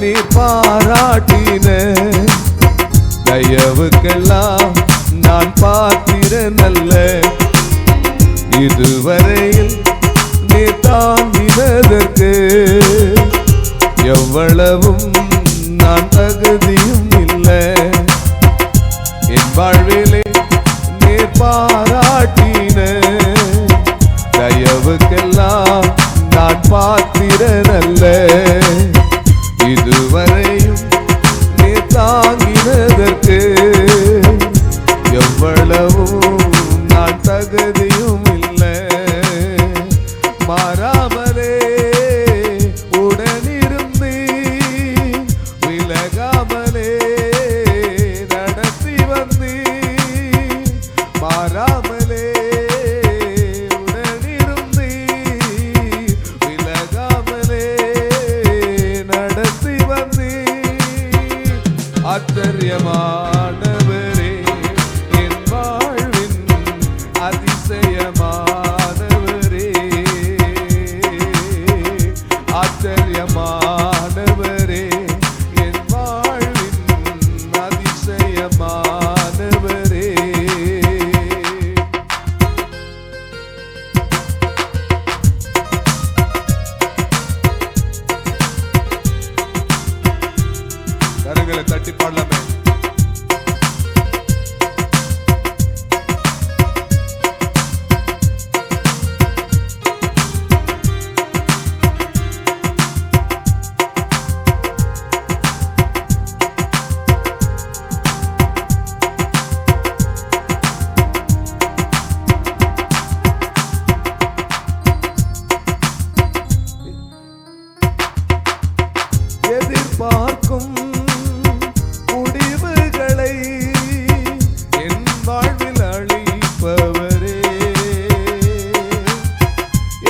நீ பாராட்டின தயவுக்கெல்லாம் நான் பாத்திரனல்ல. இதுவரையில் நீ தாங்கினதற்கு எவ்வளவும் நான் தகுதியும் இல்லை. என் வாழ்விலே நீ பாராட்டின தயவுக்கெல்லாம் நான் பாத்திரனல்ல. இதுவரையும் நீ தாங்கினதற்கு எவ்வளவும் நான் தகுதியும் இல்லை. மாறாமலே உடனிருந்து விலகாமலே நடத்தி வந்து, மாறாமலே உடனிருந்து விலகாமலே நடத்தி வந்து, ஆச்சரியமானவரே என் வாழ்வின் அதிசயமானவரே, ஆச்சரியமானவரே என் வாழ்வின் அதிசயமானவரே. கரங்களை தட்டி பாடலாமே. எதிர்பார்க்கும் முடிவுகளை என் வாழ்வில் அளிப்பவரே,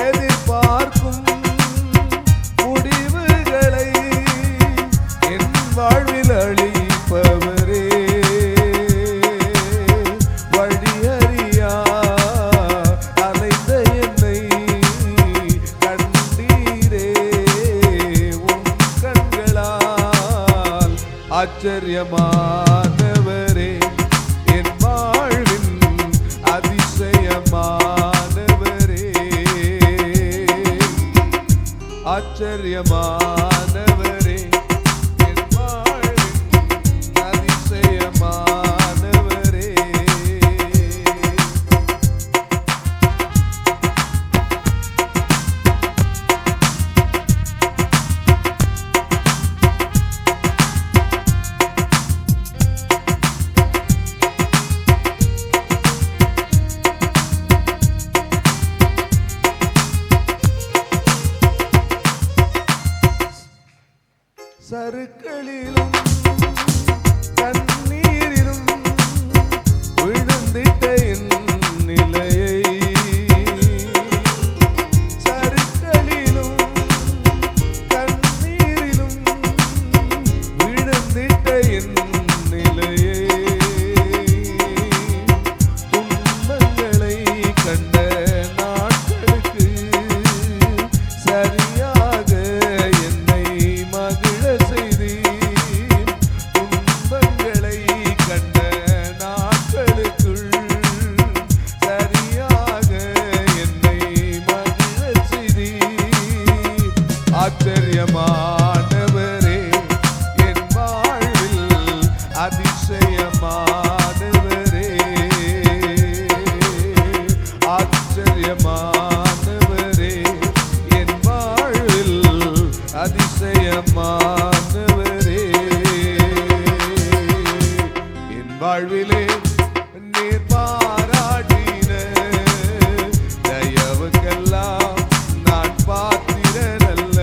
எதிர்பார்க்கும் முடிவுகளை என் வாழ்வில் அளிப்பவரே, வழியறியா அலைந்த என்னை கண்டீரே உம் கண்களால். ஆச்சரியமானவரே என் வாழ்வின் அதிசயமானவரே, ஆச்சரியமானவரே என் வாழ்வின் அதிசயமானவரே. சறுக்களிலும் கண்ணீரிலும் விழுந்திட்ட என் நிலையை, சறுக்களிலும் கண்ணீரிலும் விழுந்திட்ட என் நிலையை, துன்பங்களை கண்ட நாட்களுக்கு சரியாக என்னை மகிழ செய்தீர். துன்பங்களை கண்ட நாட்களுக்குள் சரியாக என்னை மகிழ செய்தீர். ஆச்சரியமானவரே என் வாழ்வில் அதிசயமானவரே, ஆச்சரியமானவரே என் வாழ்வில் அதிசயமானவரே. என் வாழ்விலே நீர் பாராட்டின தயவுக்கெல்லாம் நான் பாத்திரனல்ல.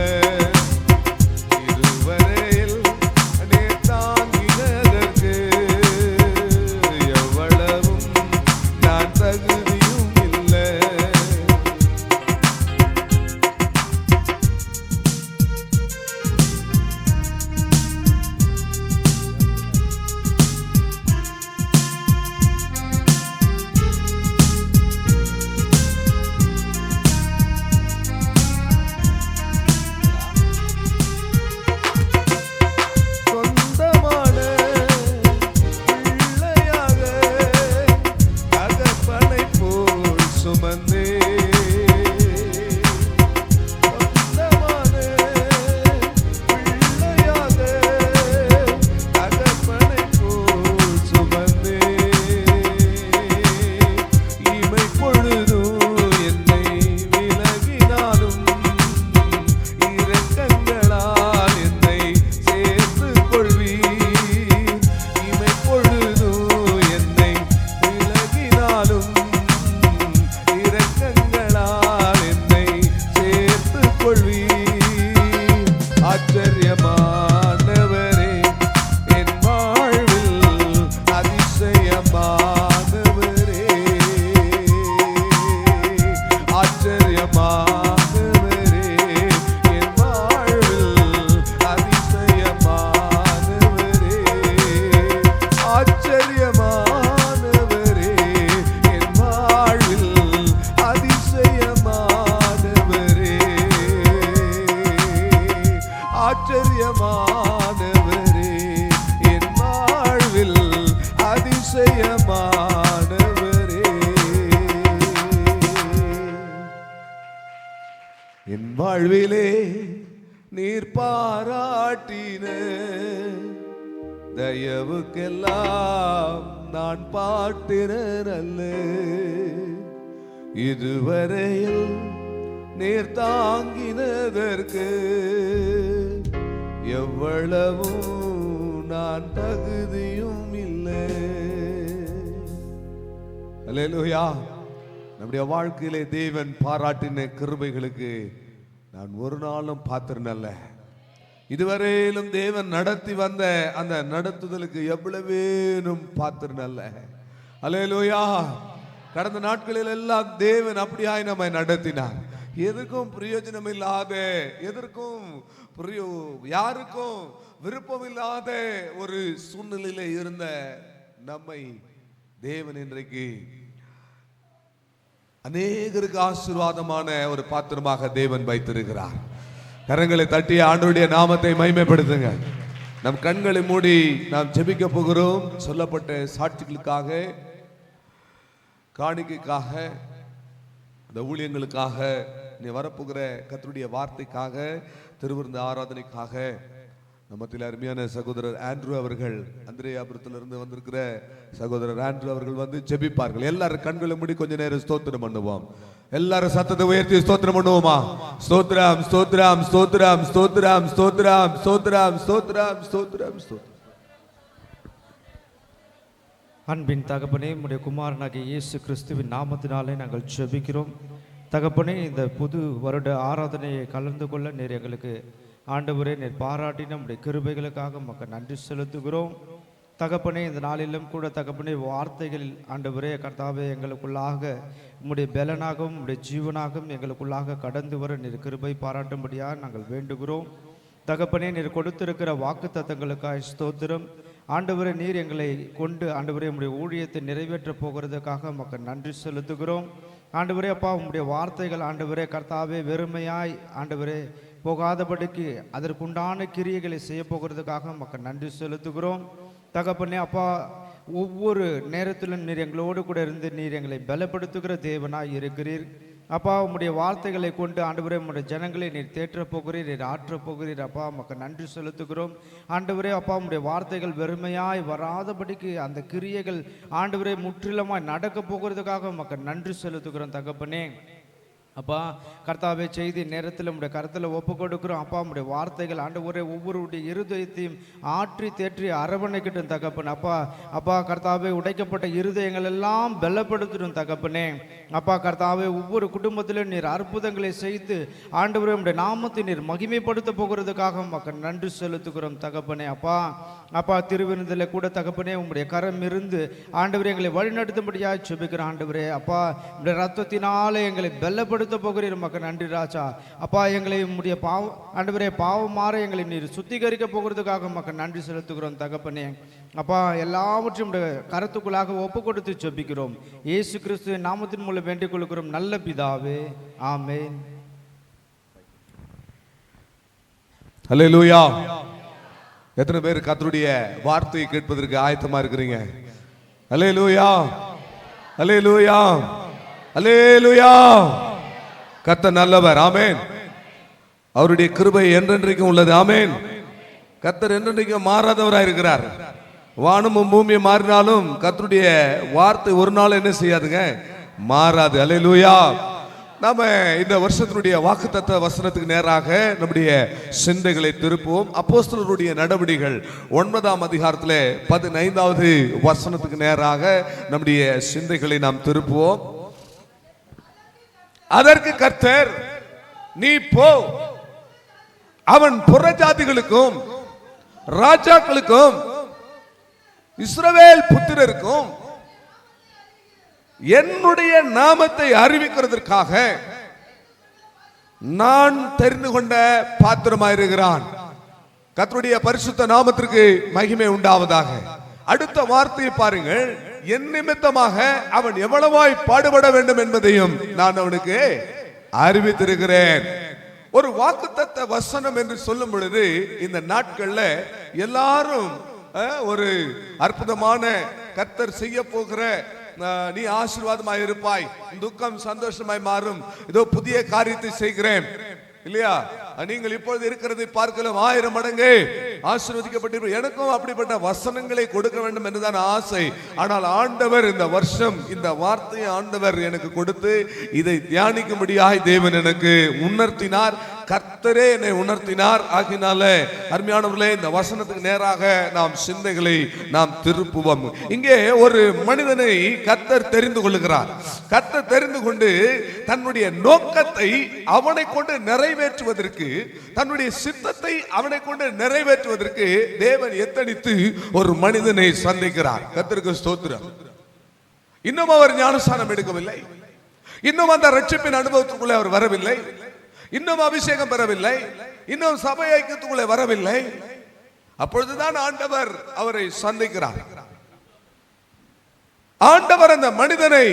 இதுவரையில் நீர் தாங்கினதற்கு எவ்வளவும் நான் தகுதியும் இல்லை. அதிசயமானவரே, என் வாழ்வில் அதிசயமானவரே. என் வாழ்விலே நீர் பாராட்டின தயவுக்கெல்லாம் நான் பாட்டினர் அல்ல. இதுவரையில் நீர் தாங்கினதற்கு எவ்வளவும் நான் தகுதியும் இல்லை. அல்லேலூயா. நம்முடைய வாழ்க்கையிலே தேவன் பாராட்டின கிருபைகளுக்கு நான் ஒரு நாளும் பாத்திரனல்ல. இதுவரையிலும் தேவன் நடத்தி வந்த அந்த நடத்துதலுக்கு எவ்வளவேனும் பாத்திரனல்ல. அல்லேலூயா. கடந்த நாட்களில் எல்லாம் தேவன் அப்படியாய் நம்மை நடத்தினார். எதுக்கும் பிரயோஜனம் இல்லாத, எதற்கும் யாருக்கும் விருப்பம் இல்லாத ஒரு சூழ்நிலையில இருந்த நம்மை தேவன் இன்றைக்கு அநேகருக்கு ஆசீர்வாதமான ஒரு பாத்திரமாக தேவன் வைத்திருக்கிறார். கரங்களை தட்டி ஆண்டவருடைய நாமத்தை மகிமைப்படுத்துங்க. நம் கண்களை மூடி நாம் ஜெபிக்க போகிறோம். சொல்லப்பட்ட சாட்சிகளுக்காக, காணிக்கைக்காக, அந்த ஊழியங்களுக்காக, நீ வரப்போகிற கர்த்தருடைய வார்த்தைக்காக, திருவிருந்து ஆராதனைக்காக நம்மத்தில் அருமையான சகோதரர் ஆண்ட்ரூ அவர்கள், அந்திரேயாபுரத்திலிருந்து வந்திருக்கிற சகோதரர் ஆண்ட்ரூ அவர்கள் வந்து ஜெபிப்பார்கள். எல்லாரும் கண்களை மூடி கொஞ்ச நேரம் ஸ்தோத்திரம் பண்ணுவோம். எல்லாரும் சத்தத்தை உயர்த்தி ஸ்தோத்திரம் பண்ணுவோமா? ஸ்தோத்திரம், ஸ்தோத்திரம், ஸ்தோத்திரம், ஸ்தோத்திரம், ஸ்தோத்திரம், ஸ்தோத்திரம், ஸ்தோத்திரம், ஸ்தோத்திரம், ஸ்தோத்திரம். அன்பின் தகப்பனே, உம்முடைய குமாரனாகிய இயேசு கிறிஸ்துவின் நாமத்தினாலே நாங்கள் ஜெபிக்கிறோம். தகப்பனே, இந்த புது வருட ஆராதனையை கலந்து கொள்ள நீர் எங்களுக்கு ஆண்டவரே நீர் பாராட்டின நம்முடைய கிருபைகளுக்காக மக்கள் நன்றி செலுத்துகிறோம். தகப்பனே, இந்த நாளிலும் கூட தகப்பனே வார்த்தைகளில் ஆண்டவரே கர்த்தாவே எங்களுக்குள்ளாக உம்முடைய பலனாகவும் உம்முடைய ஜீவனாகவும் எங்களுக்குள்ளாக கடந்து வர நீர் கிருபை பாராட்டும்படியாக நாங்கள் வேண்டுகிறோம். தகப்பனே, நீர் கொடுத்திருக்கிற வாக்கு தத்தங்களுக்காக ஸ்தோத்திரம். ஆண்டவரே, நீர் எங்களை கொண்டு ஆண்டவரே உம்முடைய ஊழியத்தை நிறைவேற்ற போகிறதுக்காக மக்கள் நன்றி செலுத்துகிறோம். ஆண்டவரே அப்பா, உம்முடைய வார்த்தைகள் ஆண்டவரே கர்த்தாவே வெறுமையாய் ஆண்டவரே போகாதபடிக்கு அதற்குண்டான கிரியைகளை செய்ய போகிறதுக்காக மக்கள் நன்றி செலுத்துகிறோம். தகப்பனே அப்பா, ஒவ்வொரு நேரத்திலும் நீர் எங்களோடு கூட இருந்து நீர் எங்களை பலப்படுத்துகிற தேவனாய் இருக்கிறீர். அப்பா, உம்முடைய வார்த்தைகளை கொண்டு ஆண்டவரே உம்முடைய ஜனங்களை நீர் தேற்றப் போகிறீர், நீர் ஆற்றப் போகிறீர். அப்பா மக்கள் நன்றி செலுத்துகிறோம். ஆண்டவரே அப்பா, உம்முடைய வார்த்தைகள் வெறுமையாய் வராதபடிக்கு அந்த கிரியைகள் ஆண்டவரே முற்றிலுமாய் நடக்க போகிறதுக்காக மக்கள் நன்றி செலுத்துகிறோம். தகப்பனே அப்பா கர்த்தாவே, செய்தி நேரத்தில் உம்முடைய கருத்தில் ஒப்பு கொடுக்கிறோம். அப்பா, உம்முடைய வார்த்தைகள் ஆண்டவரே ஒவ்வொருடைய இருதயத்தையும் ஆற்றி தேற்றி அரவணைக்கட்டும் தகப்பன். அப்பா கர்த்தாவே, உடைக்கப்பட்ட இருதயங்கள் எல்லாம் பலப்படுத்தணும் தகப்பனே. அப்பா கர்த்தாவே, ஒவ்வொரு குடும்பத்திலும் நீர் அற்புதங்களை செய்து ஆண்டவரே உம்முடைய நாமத்தை நீர் மகிமைப்படுத்த போகிறதுக்காக மக்கள் நன்றி செலுத்துகிறோம் தகப்பனே. அப்பா திருவிருந்தில் கூட தகப்பனே உம்முடைய கரம் இருந்து ஆண்டவரே எங்களை வழிநடத்தும்படியாக ஜெபிக்கிறோம். ஆண்டவரே அப்பா, உம்முடைய ரத்தத்தினாலே எங்களை பலப்படுத்த போகிறீர். மக்கள் நன்றி ராஜா. அப்பா, எங்களை உம்முடைய ஆண்டவரே பாவமாற எங்களை நீர் சுத்திகரிக்க போகிறதுக்காக மக்கள் நன்றி செலுத்துகிறோம் தகப்பனே. அப்பா, எல்லாவற்றையும் கருத்துக்குள்ளாக ஒப்பு கொடுத்து ஜெபிக்கிறோம். இயேசு கிறிஸ்துவின் நாமத்தின் மூலம் வேண்டிக் கொள்கிறோம் நல்ல பிதாவே, ஆமென். அல்லேலூயா. எத்தனை பேர் கர்த்தருடைய வார்த்தையை கேட்பதற்கு ஆயத்தமா இருக்கிறீங்க? அல்லேலூயா, அல்லேலூயா, அல்லேலூயா. கர்த்தர் நல்லவர். ஆமென். அவருடைய கிருபை என்றென்றைக்கும் உள்ளது. ஆமென். கர்த்தர் என்றென்றைக்கும் மாறாதவராக இருக்கிறார். வானமும் பூமியும் மாறினாலும் கர்த்தருடைய வார்த்தை ஒரு நாள் என்ன செய்யாதுங்க? மாறாது. அல்லேலூயா. நாம இந்த வருஷத்தினுடைய வாக்குத்தத்த வசனத்துக்கு நேராக நம்முடைய சிந்தைகளை திருப்புவோம். அப்போஸ்தலருடைய நடவடிக்கைகள் 9ஆம் அதிகாரத்திலே 15வது வசனத்துக்கு நேராக நம்முடைய சிந்தைகளை நாம் திருப்புவோம். அதற்கு கர்த்தர், நீ போ, அவன் புறஜாதிகளுக்கும் ராஜாக்களுக்கும் இஸ்ரவேல் புத்திரருக்கும் என்னுடைய நாமத்தை அறிவிக்கிறதற்காக நான் தெரிந்து கொண்ட பாத்திரமாயிருக்கிறான். கர்த்தருடைய பரிசுத்த நாமத்திற்கு மகிமை உண்டாவதாக. அடுத்த வார்த்தையை பாருங்கள். என் நிமித்தமாக அவன் எவ்வளவாய் பாடுபட வேண்டும் என்பதையும் நான் அவனுக்கு அறிவித்திருக்கிறேன். ஒரு வாக்குத்தத்த வசனம் என்று சொல்லும் பொழுது இந்த நாட்கள்ல எல்லாரும் ஒரு அற்புதமான கர்த்தர் செய்ய போகிற நீ ஆசீர்வாதமாய் இருப்பாய், துக்கம் சந்தோஷமாய் மாறும், இதோ புதிய காரியத்தை செய்கிறேன் இல்லையா, நீங்கள் இப்பொழுது இருக்கிறதை பார்க்கலாம் 1000 மடங்கு ஆசீர்வதிக்கப்பட்டு, எனக்கும் அப்படிப்பட்ட வசனங்களை கொடுக்க வேண்டும் என்றுதான் ஆசை. ஆனால் ஆண்டவர் இந்த வருஷம் இந்த வார்த்தையை ஆண்டவர் எனக்கு கொடுத்து இதை தியானிக்கும்படியாய் தேவன் எனக்கு உணர்த்தினார். கர்த்தரே என்னை உணர்த்தினார். ஆகினால அருமையானவர்களே, இந்த வசனத்துக்கு நேராக நாம் சிந்தைகளை நாம் திருப்புவோம். இங்கே ஒரு மனிதனை கர்த்தர் தெரிந்து கொள்ளுகிறார். கர்த்தர் தெரிந்து கொண்டு தன்னுடைய நோக்கத்தை அவனை கொண்டு நிறைவேற்றுவதற்கு, தன்னுடைய சித்தத்தை அவனை கொண்டு நிறைவேற்றுவதற்கு தேவன் எத்தனித்து ஒரு மனிதனை சந்திக்கிறார். கர்த்தருக்கு ஸ்தோத்திரம். இன்னும் அவர் ஞானஸ்நானம் எடுக்கவில்லை, இன்னும் அந்த ரட்சிப்பின் அனுபவத்துக்குள்ளே அவர் வரவில்லை, இன்னும் அபிஷேகம் பெறவில்லை, இன்னும் சபை ஐக்கியத்துக்குள்ளே வரவில்லை. அப்பொழுதுதான் ஆண்டவர் அவரை சந்திக்கிறார். ஆண்டவர் அந்த மனிதனை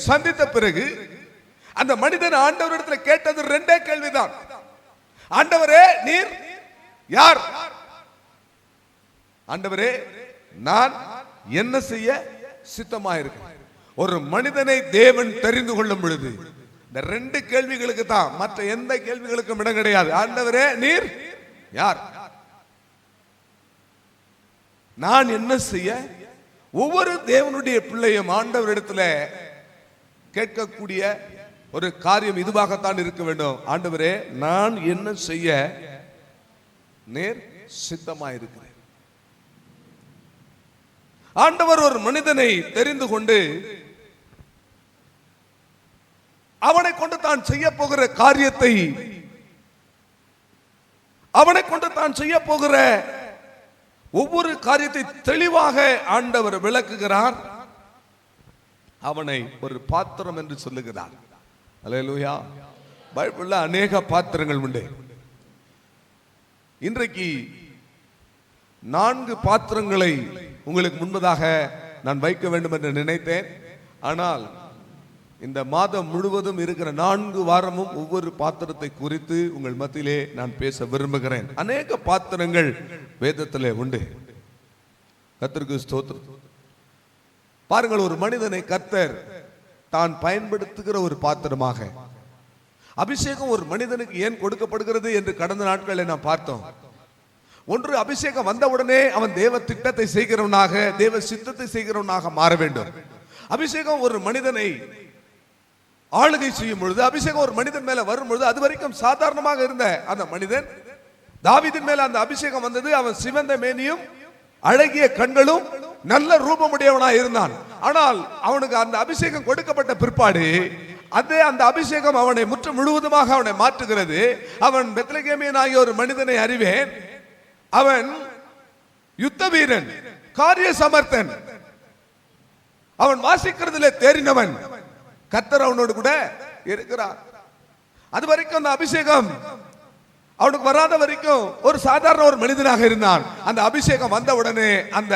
சந்தித்த பிறகு அந்த மனிதன் ஆண்டவரிடத்தில் கேட்டது 2 கேள்விதான். ஆண்டவரே, நீர் யார்? ஆண்டவரே, நான் என்ன செய்ய சித்தமாயிருக்கிறேன். ஒரு மனிதனை தேவன் தெரிந்து கொள்ளும் பொழுது இந்த 2 கேள்விகளுக்கு தான், மற்ற எந்த கேள்விகளுக்கும் இடம் கிடையாது. ஆண்டவரே, நீர் யார்? நான் என்ன செய்ய? ஒவ்வொரு தேவனுடைய பிள்ளையும் ஆண்டவரிடத்துல கேட்கக்கூடிய ஒரு காரியம் இதுவாகத்தான் இருக்க வேண்டும். ஆண்டவரே, நான் என்ன செய்ய நீர் சித்தமாயிருக்கிறேன். ஆண்டவர் ஒரு மனிதனை தெரிந்து கொண்டு அவனை கொண்டு தான் செய்ய போகிற காரியத்தை, அவனை கொண்டு தான் செய்ய போகிற ஒவ்வொரு காரியத்தை தெளிவாக ஆண்டவர் விளக்குகிறார். அவனை ஒரு பாத்திரம் என்று சொல்லுகிறார். அல்லேலூயா. பைபிள்ல அநேக பாத்திரங்கள் உண்டு. இன்றைக்கு 4 பாத்திரங்களை உங்களுக்கு முன்பதாக நான் வைக்க வேண்டும் என்று நினைத்தேன். ஆனால் இந்த மாதம் முழுவதும் இருக்கிற 4 வாரமும் ஒவ்வொரு பாத்திரத்தை குறித்து உங்கள் மத்தியிலே நான் பேச விரும்புகிறேன். அநேக பாத்திரங்கள் வேதத்திலே உண்டு. கர்த்தருக்கு ஸ்தோத்திரம். பாருங்கள், ஒரு மனிதனை கர்த்தர் தான் பயன்படுத்துகிற ஒரு பாத்திரமாக, அபிஷேகம் ஒரு மனிதனுக்கு ஏன் கொடுக்கப்படுகிறது என்று கடந்த நாட்களில் நாம் பார்த்தோம். ஒன்று, அபிஷேகம் வந்தவுடனே அவன் தேவ திட்டத்தை செய்கிறவனாக, தேவ சித்தத்தை செய்கிறவனாக மாற வேண்டும். அபிஷேகம் ஒரு மனிதனை ஆளுகை செய்யும் பொழுது, அபிஷேகம் ஒரு மனிதன் மேல வரும் பொழுது, அது வரைக்கும் சாதாரணமாக இருந்த அந்த மனிதன், தாவீதின் மேல அந்த அபிஷேகம் வந்தது. அவன் சிவந்த மேனியும் அழகிய கண்களும் நல்ல ரூபமுடையவனாய் இருந்தான். ஆனால் அவனுக்கு அந்த அபிஷேகம் கொடுக்கப்பட்ட பிற்பாடு அந்த அபிஷேகம் அவனை முழுவதுமாக அவனை மாற்றுகிறது. அவன் பெத்லகேமியன் ஆகிய ஒரு மனிதனை அறிவேன், அவன் யுத்த வீரன், காரிய சமர்த்தன், அவன் வாசிக்கிறதுல தேறினவன், கர்த்தர் அவனோடு கூட இருக்கிறார். அது வரைக்கும் அந்த அபிஷேகம் அவனுக்கு வராத வரைக்கும் ஒரு சாதாரண ஒரு மனிதனாக இருந்தான். அந்த அபிஷேகம் வந்த உடனே அந்த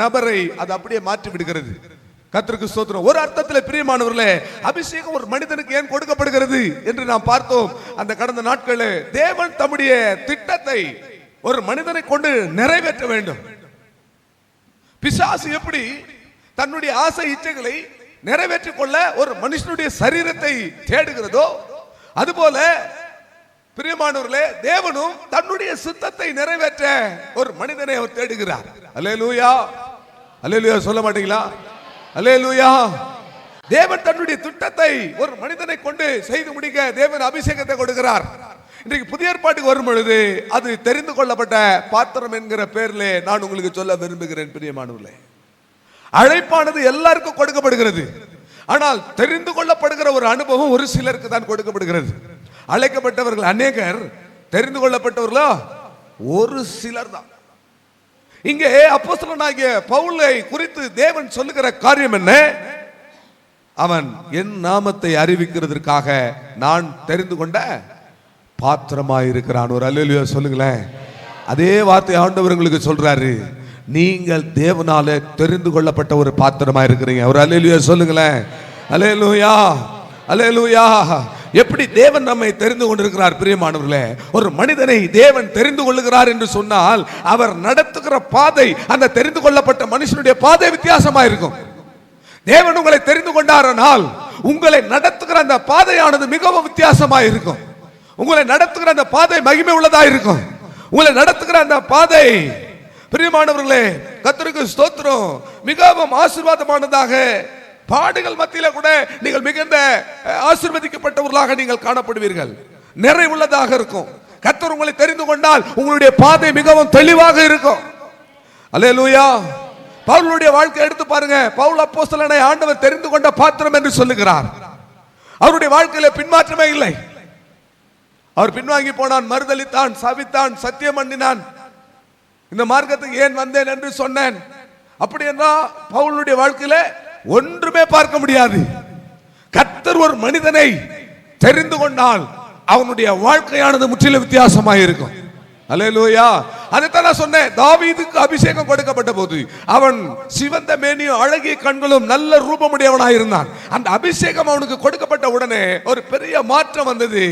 நபரை அது அப்படியே மாற்றி விடுகிறது. கர்த்தருக்கு ஸ்தோத்திரம். ஒரு அர்த்தத்தில் பிரியமானவர்களே, அபிஷேகம் ஒரு மனிதனுக்கு ஏன் கொடுக்கப்படுகிறது என்று நாம் பார்த்தோம். அந்த கடந்த நாட்களில் தேவன் தம்முடைய திட்டத்தை ஒரு மனிதனை கொண்டு நிறைவேற்ற வேண்டும். பிசாசு எப்படி தன்னுடைய ஆசை இச்சைகளை நிறைவேற்றிக் கொள்ள ஒரு மனுஷனுடைய சரீரத்தை தேடுகிறதோ, அதுபோல பிரியமானவர்களே, தேவனும் தன்னுடைய சித்தத்தை நிறைவேற்ற ஒரு மனிதனை அவர் தேடுகிறார். அல்லேலூயா, அல்லேலூயா சொல்ல மாட்டீங்களா? அல்லேலூயா. தேவன் தன்னுடைய திட்டத்தை ஒரு மனிதனை கொண்டு செய்து முடிக்க தேவன் அபிஷேகத்தை கொடுக்கிறார். இன்றைக்கு புதிய ஏற்பாட்டுக்கு வரும் பொழுது அது தெரிந்து கொள்ளப்பட்ட பாத்திரம் என்கிற பெயரிலே நான் உங்களுக்கு சொல்ல விரும்புகிறேன். பிரியமானவர்களே, அழைப்பானது எல்லாருக்கும் கொடுக்கப்படுகிறது. ஆனால் தெரிந்து கொள்ளப்படுகிற ஒரு அனுபவம் ஒரு சிலருக்கு தான் கொடுக்கப்படுகிறது. அழைக்கப்பட்டவர்கள் அநேகர், தெரிந்து கொள்ளப்பட்டவர்களோ ஒரு சிலர் தான். இங்கே அப்போஸ்தலனாகிய பவுலை குறித்து தேவன் சொல்லுகிற காரியம் என்ன? அவன் என் நாமத்தை அறிவிக்கிறதற்காக நான் தெரிந்து கொண்ட பாத்திரமாயிருக்கிறான். ஒரு அல்லேலூயா சொல்லுங்களேன். அதே வார்த்தை ஆண்டவர் உங்களுக்கு சொல்றாரு, நீங்கள் தேவனால தெரிந்து கொள்ளப்பட்ட ஒரு பாத்திரமா இருக்கிறீங்க. ஒரு அல்லேலூயா சொல்லுங்களேன். அல்லேலூயா, அல்லேலூயா. எப்படி தேவன் நம்மை தெரிந்து கொண்டிருக்கிறார் பிரியமானவர்களே. ஒரு மனிதனை தேவன் தெரிந்து கொள்ளுகிறார் என்று சொன்னால் அவர் நடத்துகிற பாதை, அந்த தெரிந்து கொள்ளப்பட்ட மனுஷனுடைய பாதை வித்தியாசமா இருக்கும். தேவன் உங்களை தெரிந்து கொண்டாரானால் உங்களை நடத்துகிற அந்த பாதையானது மிகவும் வித்தியாசமா இருக்கும். உங்களை நடத்துகிற அந்த பாதை மகிமை உள்ளதா இருக்கும். உங்களை நடத்துகிற அந்த பாதை பிரியமானவர்களே, கர்த்தருக்கு ஸ்தோத்திரம், மிகவும் ஆசீர்வாதமானதாக, பாடுகள் மத்தியில கூட நீங்கள் மிகுந்த ஆசீர்வதிக்கப்பட்டவர்களாக நீங்கள் காணப்படுவீர்கள். நிறைவுள்ளதாக இருக்கும். கர்த்தர் உங்களை தெரிந்து கொண்டால் உங்களுடைய பாதை மிகவும் தெளிவாக இருக்கும். அல்லேலூயா. பவுலுடைய வாழ்க்கை எடுத்து பாருங்க. பவுல் அப்போஸ்தலனை ஆண்டவர் தெரிந்து கொண்ட பாத்திரம் என்று சொல்லுகிறார். அவருடைய வாழ்க்கையில பின்மாற்றமே இல்லை. அவர் பின்வாங்கி போனான், மறுதலித்தான், சபித்தான், சத்தியம் பண்ணினான். இந்த மார்க்கத்துக்கு ஏன் வந்தேன் என்று சொன்னேன். அப்படி என்றால் பவுலுடைய வாழ்க்கையில ஒன்றுமே பார்க்க முடியாது. கர்த்தர் ஒரு மனிதனை தெரிந்து கொண்டால் அவனுடைய வாழ்க்கையானது முற்றிலும் வித்தியாசமாக இருக்கும். அல்லேலூயா. அதைத்தான் நான் சொன்னேன். தாவீதுக்கு அபிஷேகம் கொடுக்கப்பட்ட போது அவன் சிவந்த மேனியும் அழகிய கண்களும் நல்ல ரூபமுடையவனாக இருந்தான். அந்த அபிஷேகம் அவனுக்கு கொடுக்கப்பட்ட உடனே ஒரு பெரிய மாற்றம் வந்தது.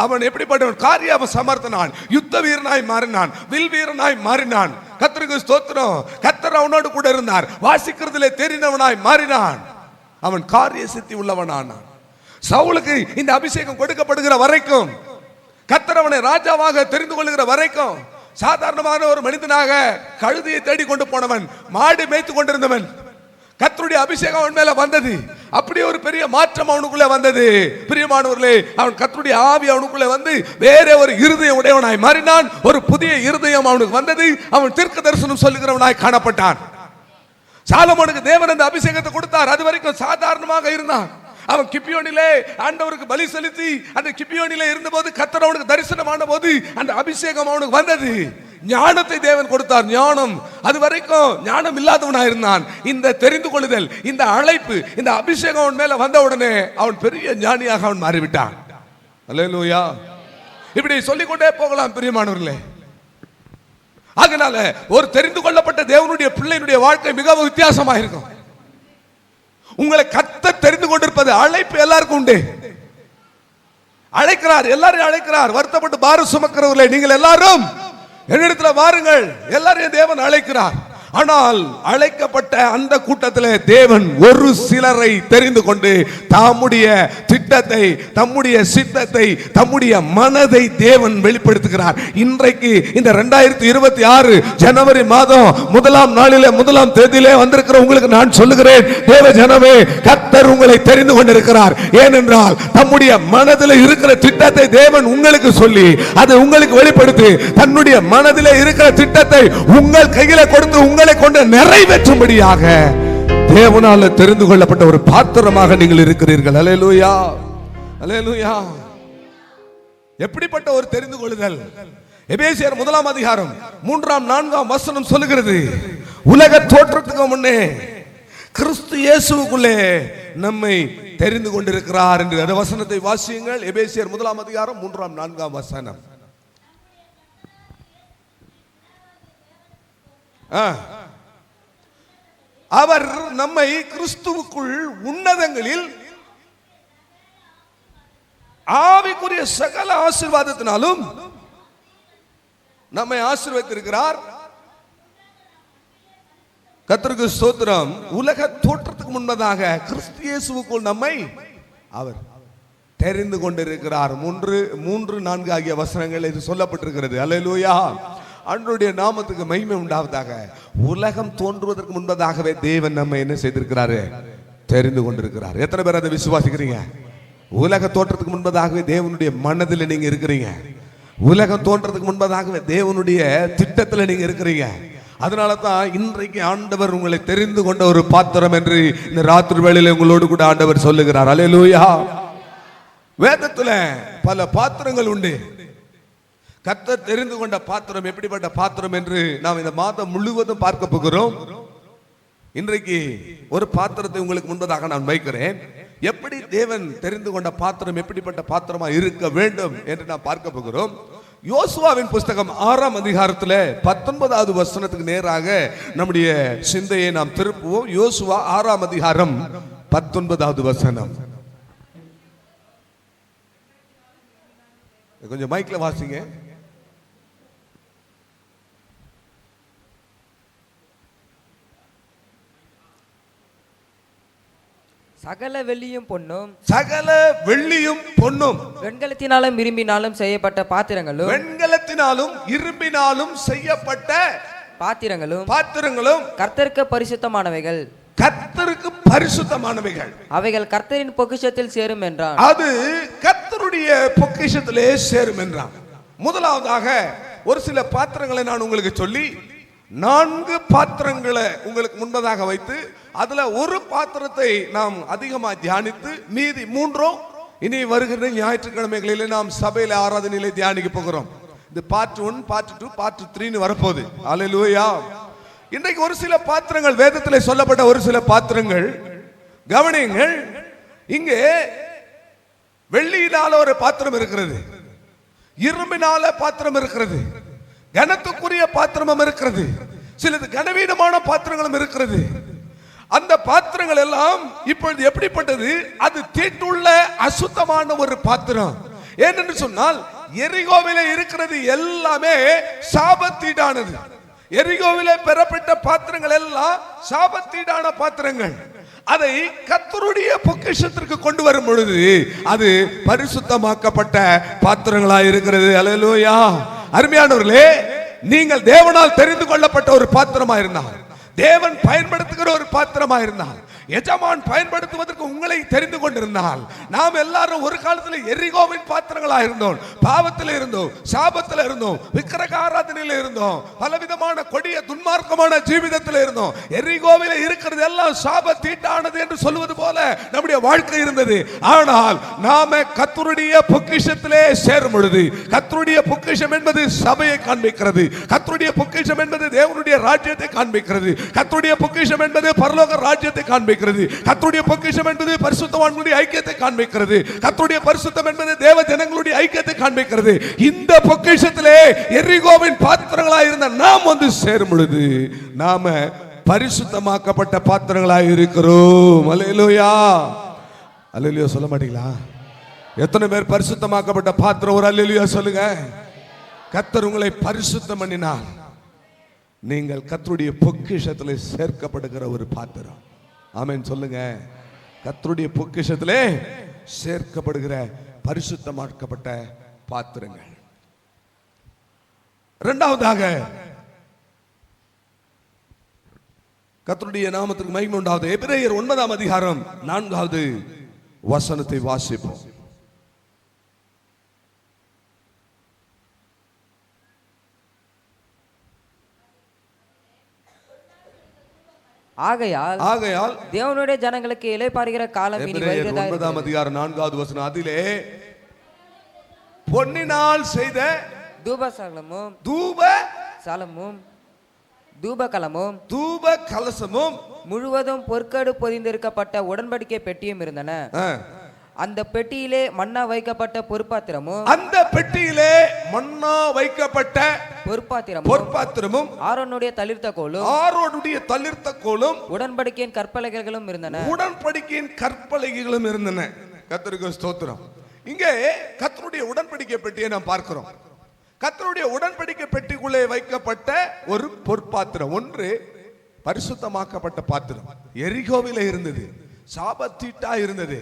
அவன் எப்படிப்பட்டவன்? காரிய சமர்த்தனான், யுத்த வீரனாய் மாறினான், வில் வீரனாய் மாறினான். கர்த்தருக்கு ஸ்தோத்திரம். கர்த்தர் அவனோடு கூட இருந்தார். வாசிக்கிறதிலே தெரிந்தவனாய் மாறினான். அவன் காரிய சித்தி உள்ளவனானான். சவுலுக்கு இந்த அபிஷேகம் கொடுக்கப்படுகிற வரைக்கும், கர்த்தர் அவனை ராஜாவாக தெரிந்து கொள்ளுகிற வரைக்கும், சாதாரணமான ஒரு மனிதனாக கழுதையை தேடி கொண்டு போனவன், மாடு மேய்த்து கொண்டிருந்தவன். கர்த்தருடைய அபிஷேகம் அவன் மேல வந்தது. அப்படி ஒரு பெரிய மாற்றம் அவனுக்குள்ளே வந்தது. பிரியமானவர்களே, அவன் கர்த்தருடைய ஆவி அவனுக்குள்ளே வந்து வேற ஒரு இருதயம் உடையவனாய் மாறினான். ஒரு புதிய இருதயம் அவனுக்கு வந்தது. அவன் தீர்க்க தரிசனம் சொல்லுகிறவனாய் காணப்பட்டான். சாலமோனுக்கு தேவன் அந்த அபிஷேகத்தை கொடுத்தார். அது வரைக்கும் சாதாரணமாக இருந்தான். அவன் கிபியோனிலே ஆண்டவருக்கு பலி செலுத்தி அந்த கிபியோனிலே இருந்தபோது கர்த்தர் அவனுக்கு தரிசனமான போது அந்த அபிஷேகம் அவனுக்கு வந்தது. ஞானத்தை தேவன் கொடுத்தார். ஞானம், அது வரைக்கும் ஞானம் இல்லாதவனாக இருந்தான். இந்த தெரிந்து கொள்ளுதல், இந்த அழைப்பு, இந்த அபிஷேகம் அவன் மேல வந்த உடனே அவன் பெரிய ஞானியாக அவன் மாறிவிட்டான். அல்லேலூயா. இப்படி சொல்லிக்கொண்டே போகலாம் பிரியமானவர்களே. அதனால ஒரு தெரிந்து கொள்ளப்பட்ட தேவனுடைய பிள்ளையினுடைய வாழ்க்கை மிகவும் வித்தியாசமாக இருக்கும். உங்களை கர்த்தர் தெரிந்து கொண்டிருப்பது அழைப்பு எல்லாருக்கும் உண்டு. அழைக்கிறார், எல்லாரையும் அழைக்கிறார். வருத்தப்பட்டு பாரம் சுமக்கிறவர்களே, நீங்கள் எல்லாரும் என்னிடத்தில் வாருங்கள். எல்லாரையும் தேவன் அழைக்கிறார். ஆனால் அழைக்கப்பட்ட அந்த கூட்டத்திலே தேவன் ஒரு சிலரை தெரிந்து கொண்டு தம்முடைய திட்டத்தை, தம்முடைய சித்தத்தை, தம்முடைய மனதை தேவன் வெளிப்படுத்துகிறார். இன்றைக்கு இந்த 2026 ஜனவரி மாதம் 1ஆம் நாளிலே 1ஆம் தேதியிலே வந்திருக்கிற உங்களுக்கு நான் சொல்லுகிறேன், தேவ ஜனமே, கர்த்தர் உங்களை தெரிந்து கொண்டிருக்கிறார். ஏனென்றால் தம்முடைய மனதில் இருக்கிற திட்டத்தை தேவன் உங்களுக்கு சொல்லி அதை உங்களுக்கு வெளிப்படுத்தி தன்னுடைய மனதில் இருக்கிற திட்டத்தை உங்கள் கையில கொடுத்து உங்களை கொண்டு நிறைவேற்றும்படியாக தேவனால தெரிந்து கொள்ளப்பட்ட ஒரு பாத்திரமாக நீங்கள் இருக்கிறீர்கள். அல்லேலூயா, அல்லேலூயா. எப்படிப்பட்ட ஒரு தெரிந்து கொள்ளுதல்! எபேசியர் 1ஆம் அதிகாரம் 3ஆம் 4ஆம் வசனம் சொல்லுகிறது, உலக தோற்றத்துக்கு முன்னே கிறிஸ்து இயேசுவுக்குள்ளே நம்மை தெரிந்து கொண்டிருக்கிறார் என்று. அந்த வசனத்தை வாசியுங்கள். எபேசியர் 1ஆம் அதிகாரம் 3ஆம் 4ஆம் வசனம். அவர் நம்மை கிறிஸ்துவுக்குள் உன்னதங்களில் ஆவிக்குரிய சகல ஆசீர்வாதத்தினாலும் நம்மை ஆசீர்வதித்திருக்கிறார். கர்த்தருக்கு ஸ்தோத்திரம். உலக தோற்றத்துக்கு முன்பதாக கிறிஸ்து இயேசுவுக்குள் நம்மை அவர் தெரிந்து கொண்டிருக்கிறார். 3-4 ஆகிய வசனங்கள் இது சொல்லப்பட்டிருக்கிறது. அல்லேலூயா. ஆண்டவருடைய நாமத்துக்கு மகிமை உண்டாவதாக. உலகம் தோன்றுவதற்கு முன்பதாகவே தேவன் நம்ம என்ன செய்திருக்கிறாரு? தெரிந்து கொண்டிருக்கிறார். எத்தனை பேர் அதை விசுவாசிக்கிறீங்க? உலக தோற்றத்துக்கு முன்பதாகவே தேவனுடைய மனதில் நீங்க இருக்கிறீங்க. உலகம் தோன்றதுக்கு முன்பதாகவே தேவனுடைய திட்டத்தில் நீங்க இருக்கிறீங்க. அதனால தான் இன்றைக்கு ஆண்டவர் உங்களை தெரிந்து கொண்ட ஒரு பாத்திரம் என்று இந்த ராத்திரி வேளையில உங்களோடு கூட ஆண்டவர் சொல்லுகிறார். அல்லேலூயா. வேதத்துல பல பாத்திரங்கள் உண்டு. கர்த்தர் தெரிந்து கொண்ட பாத்திரம் எப்படிப்பட்ட பாத்திரம் என்று நாம் இந்த மாதம் முழுவதும் பார்க்க போகிறோம். இன்றைக்கு ஒரு பாத்திரத்தை உங்களுக்கு முன்பதாக நான் வைக்கிறேன். எப்படி தேவன் தெரிந்து கொண்ட பாத்திரம் எப்படிப்பட்ட பாத்திரமா இருக்க வேண்டும் என்று நாம் பார்க்க போகிறோம். யோசுவாவின் புஸ்தகம் 6ஆம் அதிகாரத்தில் 19வது வசனத்துக்கு நேராக நம்முடைய சிந்தையை நாம் திருப்புவோம். யோசுவா 6ஆம் அதிகாரம் 19வது வசனம். கொஞ்சம் மைக்ல வாசிங்க. சகல வெள்ளியும் பொன்னும் சகல வெள்ளியும் பொன்னும் வெண்கலத்தினாலும் இரும்பினாலும் செய்யப்பட்ட பாத்திரங்களும் வெண்கலத்தினாலும் இரும்பினாலும் செய்யப்பட்ட பாத்திரங்களும் கர்த்தருக்கு பரிசுத்தமானவைகள், கர்த்தருக்கு பரிசுத்தமானவைகள், அவைகள் கர்த்தரின் பொக்கிஷத்தில் சேரும் என்றான். அது கர்த்தருடைய பொக்கிஷத்திலே சேரும் என்றான். முதலாவதாக ஒரு சில பாத்திரங்களை நான் உங்களுக்கு சொல்லி 4 பாத்திரங்களை உங்களுக்கு முன்பதாக வைத்து அதுல ஒரு பாத்திரத்தை நாம் அதிகமாக தியானித்து மீதி 3 இனி வருகிற ஞாயிற்றுக்கிழமைகளிலே நாம் சபையில ஆராதனையிலே தியானிக்க போகிறோம். இது பார்ட் 1, பார்ட் 2, பார்ட் 3 வரப்போகுது. அல்லேலூயா. இன்றைக்கு ஒரு சில பாத்திரங்கள், வேதத்திலே சொல்லப்பட்ட ஒரு சில பாத்திரங்கள் கவனியுங்கள். இங்கே வெள்ளியினால ஒரு பாத்திரம் இருக்கிறது, இரும்பினால பாத்திரம் இருக்கிறது, கனத்துக்குரிய பாத்திரமும் இருக்கிறது, சிலது கனவீனமான பாத்திரங்களும் இருக்கிறது. அந்த பாத்திரங்கள் எல்லாம் இப்பொழுது எப்படிப்பட்டது? அது தீட்டுள்ள அசுத்தமான ஒரு பாத்திரம். ஏனென்று சொன்னால் எரிகோவிலே இருக்கிறது எல்லாமே சாபத்தீடானது. எரிகோவிலே பெறப்பட்ட பாத்திரங்கள் எல்லாம் சாபத்தீடான பாத்திரங்கள். அதை கர்த்தருடைய பொக்கிஷத்திற்கு கொண்டு வரும் பொழுது அது பரிசுத்தமாக்கப்பட்ட பாத்திரங்களாய் இருக்கிறது. அல்லேலூயா. அருமையானவர்களே, நீங்கள் தேவனால் தெரிந்து கொள்ளப்பட்ட ஒரு பாத்திரமா இருந்தால், தேவன் பயன்படுத்துகிற ஒரு பாத்திரமா இருந்தால், எஜமான் பயன்படுத்துவதற்கு உங்களை தெரிந்து கொண்டிருந்தால், நாம் எல்லாரும் ஒரு காலத்தில் எரிகோவின் பாத்திரங்களா இருந்தோம், பாவத்தில் இருந்தோம், சாபத்தில் இருந்தோம், விக்கிரக ஆராதனையில் இருந்தோம், பலவிதமான கொடிய துன்மார்க்கமான ஜீவிதத்தில் இருந்தோம். எரிகோவில இருக்கிறது எல்லாம் சாப தீட்டானது என்று சொல்வது போல நம்முடைய வாழ்க்கை இருந்தது. ஆனால் நாம கர்த்தருடைய பொக்கிஷத்திலே சேரும் பொழுது, கர்த்தருடைய பொக்கிஷம் என்பது சபையை காண்பிக்கிறது, கர்த்தருடைய பொக்கிஷம் என்பது தேவனுடைய ராஜ்யத்தை காண்பிக்கிறது, கர்த்தருடைய பொக்கிஷம் என்பது பரலோக ராஜ்யத்தை காண்பிக்கிறது, கர்த்தருடைய பொக்கிஷம் என்பது பரிசுத்தவான்களுடைய ஐக்கியத்தை காண்பிக்கிறது, கர்த்தருடைய பரிசுத்தம் என்பது தேவ ஜனங்களுடைய ஐக்கியத்தை காண்பிக்கிறது. இந்த பொக்கிஷத்திலே எரிகோவின் பாத்திரங்களாய் இருந்த நாம் வந்து சேரும் பொழுது நாம பரிசுத்தமாக்கப்பட்ட பாத்திரங்களாய் இருக்கிறோம். அல்லேலூயா. அல்லேலூயா சொல்ல மாட்டீங்களா? எத்தனை பேர் பரிசுத்தமாக்கப்பட்ட பாத்திரம்? ஒரு அல்லேலூயா சொல்லுங்க. கர்த்தர் உங்களை பரிசுத்தம் பண்ணினார். நீங்கள் கர்த்தருடைய பொக்கிஷத்திலே சேர்க்கப்படுகிற ஒரு பாத்திரம். ஆமென் சொல்லுங்க. கர்த்தருடைய பொக்கிஷத்திலே சேர்க்கப்படுகிற பரிசுத்தமாக்கப்பட்ட பாத்திரங்கள். இரண்டாவதாக கர்த்தருடைய நாமத்துக்கு மகிமை உண்டாவது. எபிரேயர் 9ஆம் அதிகாரம் 4வது வசனத்தை வாசிப்போம். ஆகையால் தேவனுடைய ஜனங்களுக்கு இளைப்பாறுகிற காலம் இனி வருகிறதா. 9ஆம் அதிகாரம் 4வது வசனம். அதிலே பொன்னினால் செய்த தூப கலசமும் முழுவதும் பொற்கடு பொதிந்திருக்கப்பட்ட உடன்படிக்கை பெட்டியும் இருந்தன. அந்த பெட்டியிலே மன்னா வைக்கப்பட்ட பொற்பாத்திரமும் பொற்பாத்திரமும் ஆரோனுடைய தளிர்த்த கோலும் உடன்படிக்கையின் கற்பலகைகளும் இருந்தன. கர்த்தருக்கு ஸ்தோத்திரம். இங்கே கர்த்தருடைய உடன்படிக்கை பெட்டியை நாம் பார்க்கிறோம். கர்த்தருடைய உடன்படிக்கை பெட்டிக்குள்ளே வைக்கப்பட்ட ஒரு பொற்பாத்திரம், ஒன்று பரிசுத்தமாக்கப்பட்ட பாத்திரம். எரிகோவிலே இருந்தது, சாபத்தீட்டா இருந்தது.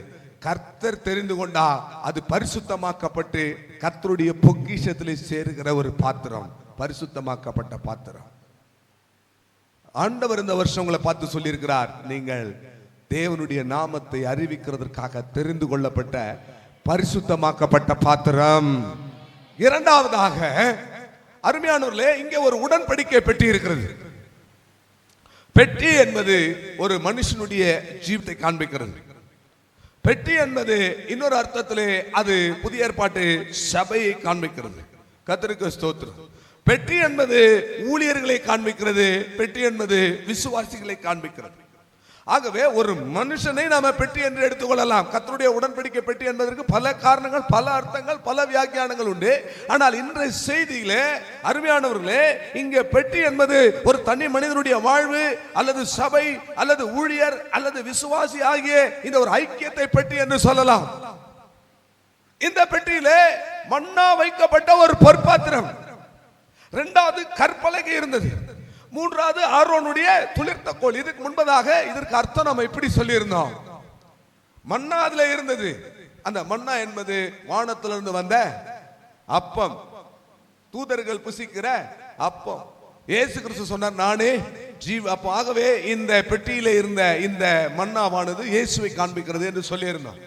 கர்த்தர் தெரிந்து கொண்டா அது பரிசுத்தமாக்கப்பட்டு கர்த்தருடைய பொக்கிஷத்திலே சேருகிற ஒரு பாத்திரம், பரிசுத்தமாக்கப்பட்ட பாத்திரம். ஆண்டவர் இந்த வருஷம் உங்களை பார்த்து சொல்லியிருக்கிறார், நீங்கள் தேவனுடைய நாமத்தை அறிவிக்கிறதற்காக தெரிந்து கொள்ளப்பட்ட பரிசுத்தமாக்கப்பட்ட பாத்திரம். இரண்டாவதாக அருமையானவர்களே, இங்கே ஒரு உடன்படிக்கை பெட்டி இருக்கிறது. பெட்டி என்பது ஒரு மனுஷனுடைய ஜீவத்தை காண்பிக்கிறது. பெட்டி என்பது இன்னொரு அர்த்தத்திலே அது புதிய ஏற்பாட்டு சபையை காண்பிக்கிறது. கர்த்தருக்கு ஸ்தோத்திரம். பெட்டி என்பது ஊழியர்களை காண்பிக்கிறது, பெட்டி என்பது விசுவாசிகளை காண்பிக்கிறது. ஆகவே ஒரு மனுஷனை நாம பெட்டி என்று எடுத்துக்கொள்ளலாம். கர்த்தருடைய உடன்படிக்கை பெட்டி என்பதற்கு பல காரணங்கள், பல அர்த்தங்கள், பல வியாக்கியானங்கள் உண்டு. ஆனால் இன்றைய செய்தியிலே அருமையானவர்களே, இங்கே பெட்டி என்பது ஒரு தனி மனிதனுடைய வாழ்வு அல்லது சபை அல்லது ஊழியர் அல்லது விசுவாசி ஆகிய இந்த ஒரு ஐக்கியத்தை பெட்டி என்று சொல்லலாம். இந்த பெட்டியிலே மன்னா வைக்கப்பட்ட ஒரு பொற்பாத்திரம், இரண்டாவது கற்பலகை இருந்தது, மூன்றாவது ஆரோனுடைய துளிர்த்த கோல். இதுக்கு முன்பதாக இதற்கு அர்த்தம் நம்ம இப்படி சொல்லி இருந்தோம். மன்னா அதுல இருந்தது. அந்த மன்னா என்பது வானத்திலிருந்து வந்த அப்பம், தூதர்கள் புசிக்கிற அப்பம். இயேசு கிறிஸ்து சொன்னார், நானே ஜீவ அப்ப. ஆகவே இந்த பெட்டியில இருந்த இந்த மன்னாவானது இயேசுவை காண்பிக்கிறது என்று சொல்லி இருந்தோம்.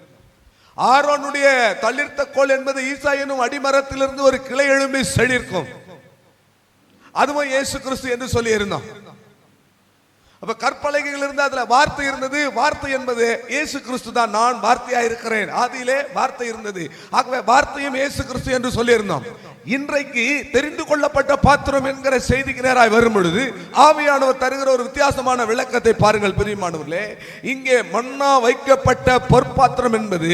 ஆரோனுடைய தளிர்த்த கோல் என்பது ஈசா எனும் அடிமரத்திலிருந்து ஒரு கிளை எழும்பி செழிக்கும், அதுவும் இயேசு கிறிஸ்து என்று சொல்லி இருந்தோம். அப்ப கற்பலகைகள் இருந்து அதுல வார்த்தை இருந்தது. வார்த்தை என்பது இயேசு கிறிஸ்து தான். நான் வார்த்தையா இருக்கிறேன், ஆதியிலே வார்த்தை இருந்தது. ஆகவே வார்த்தையும் இயேசு கிறிஸ்து என்று சொல்லி இருந்தோம். இன்றைக்கு தெரிந்து கொள்ளப்பட்ட பாத்திரம் என்கிற செய்திக்கு நேராய் வரும் பொழுது ஆவியானவர் தருகிற ஒரு வித்தியாசமான விளக்கத்தை பாருங்கள் பிரியமானவர்களே. இங்கே மன்னா வைக்கப்பட்ட பொற்பாத்திரம் என்பது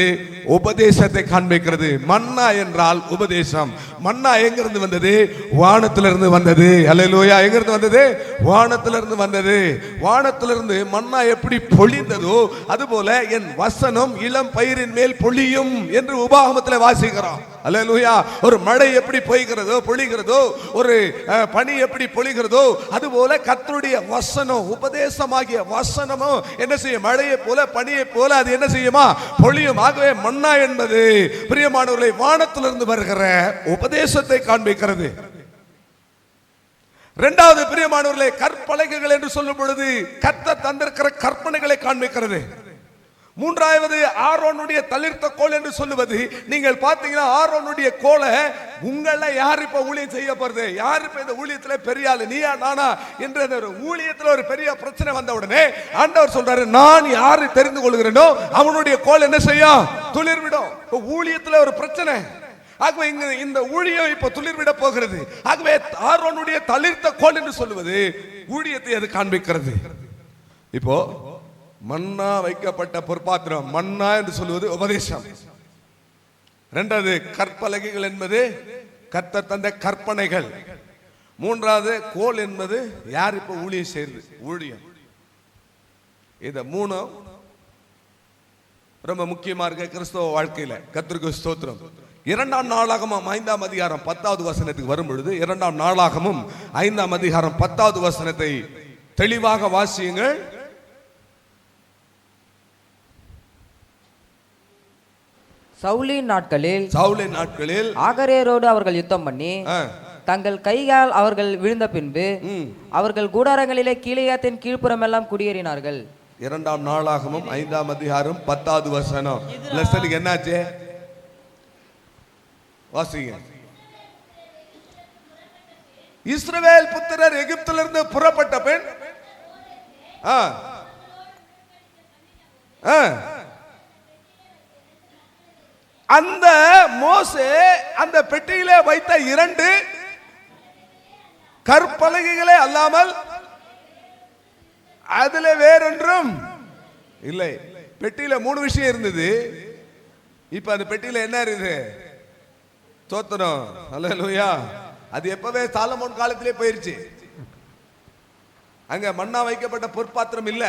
உபதேசத்தை காண்பிக்கிறது. மன்னா என்றால் உபதேசம். மன்னா எங்கிருந்து வந்தது? வானத்திலிருந்து வந்தது. அல்லேலூயா. எங்கிருந்து வந்தது? வானத்திலிருந்து வந்தது. வானத்திலிருந்து மன்னா எப்படி பொழிந்ததோ அதுபோல என் வசனம் இளம் பயிரின் மேல் பொழியும் என்று உபாகமத்தில் வாசிக்கிறோம். அல்லேலூயா. ஒரு மழை எப்படி பொழிகிறதோ, ஒரு பனி எப்படி பொழிகிறதோ, அதுபோல கர்த்தருடைய வசனம், உபதேசமாகிய வசனமும் என்ன செய்யும்? மழையை போல பனியை போல அது என்ன செய்யுமா? பொழியும். ஆகவே மன்னா என்பது பிரியமானவர்களை வானத்திலிருந்து வருகிற உபதேசத்தை காண்பிக்கிறது. இரண்டாவது பிரியமானவர்களே, கற்பலகைகள் என்று சொல்லும் பொழுது கர்த்தர் தந்திருக்கிற கற்பனைகளை காண்பிக்கிறது. மூன்றாவது ஆரோனுடைய தளிர்த்த கோல் என்று சொல்லுவது, நீங்கள் பார்த்தீங்கன்னா ஆரோனுடைய கோலை உங்களை யார் இப்ப ஊழியம் செய்ய போறது? யார் இப்ப இந்த ஊழியத்துல பெரிய ஆளு, நீயா நானா என்ற ஊழியத்துல ஒரு பெரிய பிரச்சனை வந்த உடனே ஆண்டவர் சொல்றாரு, நான் யாரை தெரிந்து கொள்கிறேனோ அவனுடைய கோல் என்ன செய்யும்? துளிர்விடும். ஊழியத்துல ஒரு பிரச்சனை, ஆகவே இந்த ஊழியம் இப்ப துளிர்விட போகிறது. ஆகவே ஆரோனுடைய தளிர்த்த கோல் என்று சொல்லுவது ஊழியத்தை அது காண்பிக்கிறது. இப்போ மன்னா வைக்கப்பட்ட பொற்பாத்திரம், மன்னா என்று சொல்லுவது உபதேசம். இரண்டாவது கற்பலகைகள் என்பது கர்த்தர் தந்த கற்பனைகள். மூன்றாவது கோல் என்பது யார் இப்ப ஊழியம் செய்யுது? ஊழியம். இந்த மூணும் ரொம்ப முக்கியமா இருக்க கிறிஸ்தவ வாழ்க்கையில. கர்த்தருக்கு ஸ்தோத்திரம். இரண்டாம் நாளாகமும் 5ஆம் அதிகாரம் 10வது வசனத்துக்கு வரும் பொழுது, இரண்டாம் நாளாகமும் 5ஆம் அதிகாரம் 10வது வசனத்தை தெளிவாக வாசியுங்கள். சவுலின் நாட்களில் ஆகரேரோடு அவர்கள் யுத்தம் பண்ணி தங்கள் கையால் அவர்கள் விழுந்த பின்பு அவர்கள் கூடாரங்களிலே கீலேயாத்தின் கீழ்ப்புறம் எல்லாம் குடியேறினார்கள். இரண்டாம் நாளாகமும் 5ஆம் அதிகாரம் 10வது வசனம். லெசனுக்கு என்னாச்சு? வாசிங்க. இஸ்ரவேல் புத்திரர் எகிப்திலிருந்து புறப்பட்ட பின் அந்த மோசே அந்த பெட்டியிலே வைத்த 2 கற்பலகைகளே அல்லாமல் அதுல வேறொன்றும் இல்லை. பெட்டியில 3 விஷயம் இருந்தது. இப்ப அந்த பெட்டியில என்ன இருக்குது? ஸ்தோத்திரம். அல்லேலூயா. அது எப்பவே சாலமோன் காலத்திலே போயிருச்சு. அங்க மன்னா வைக்கப்பட்ட பொற்பாத்திரம் இல்ல,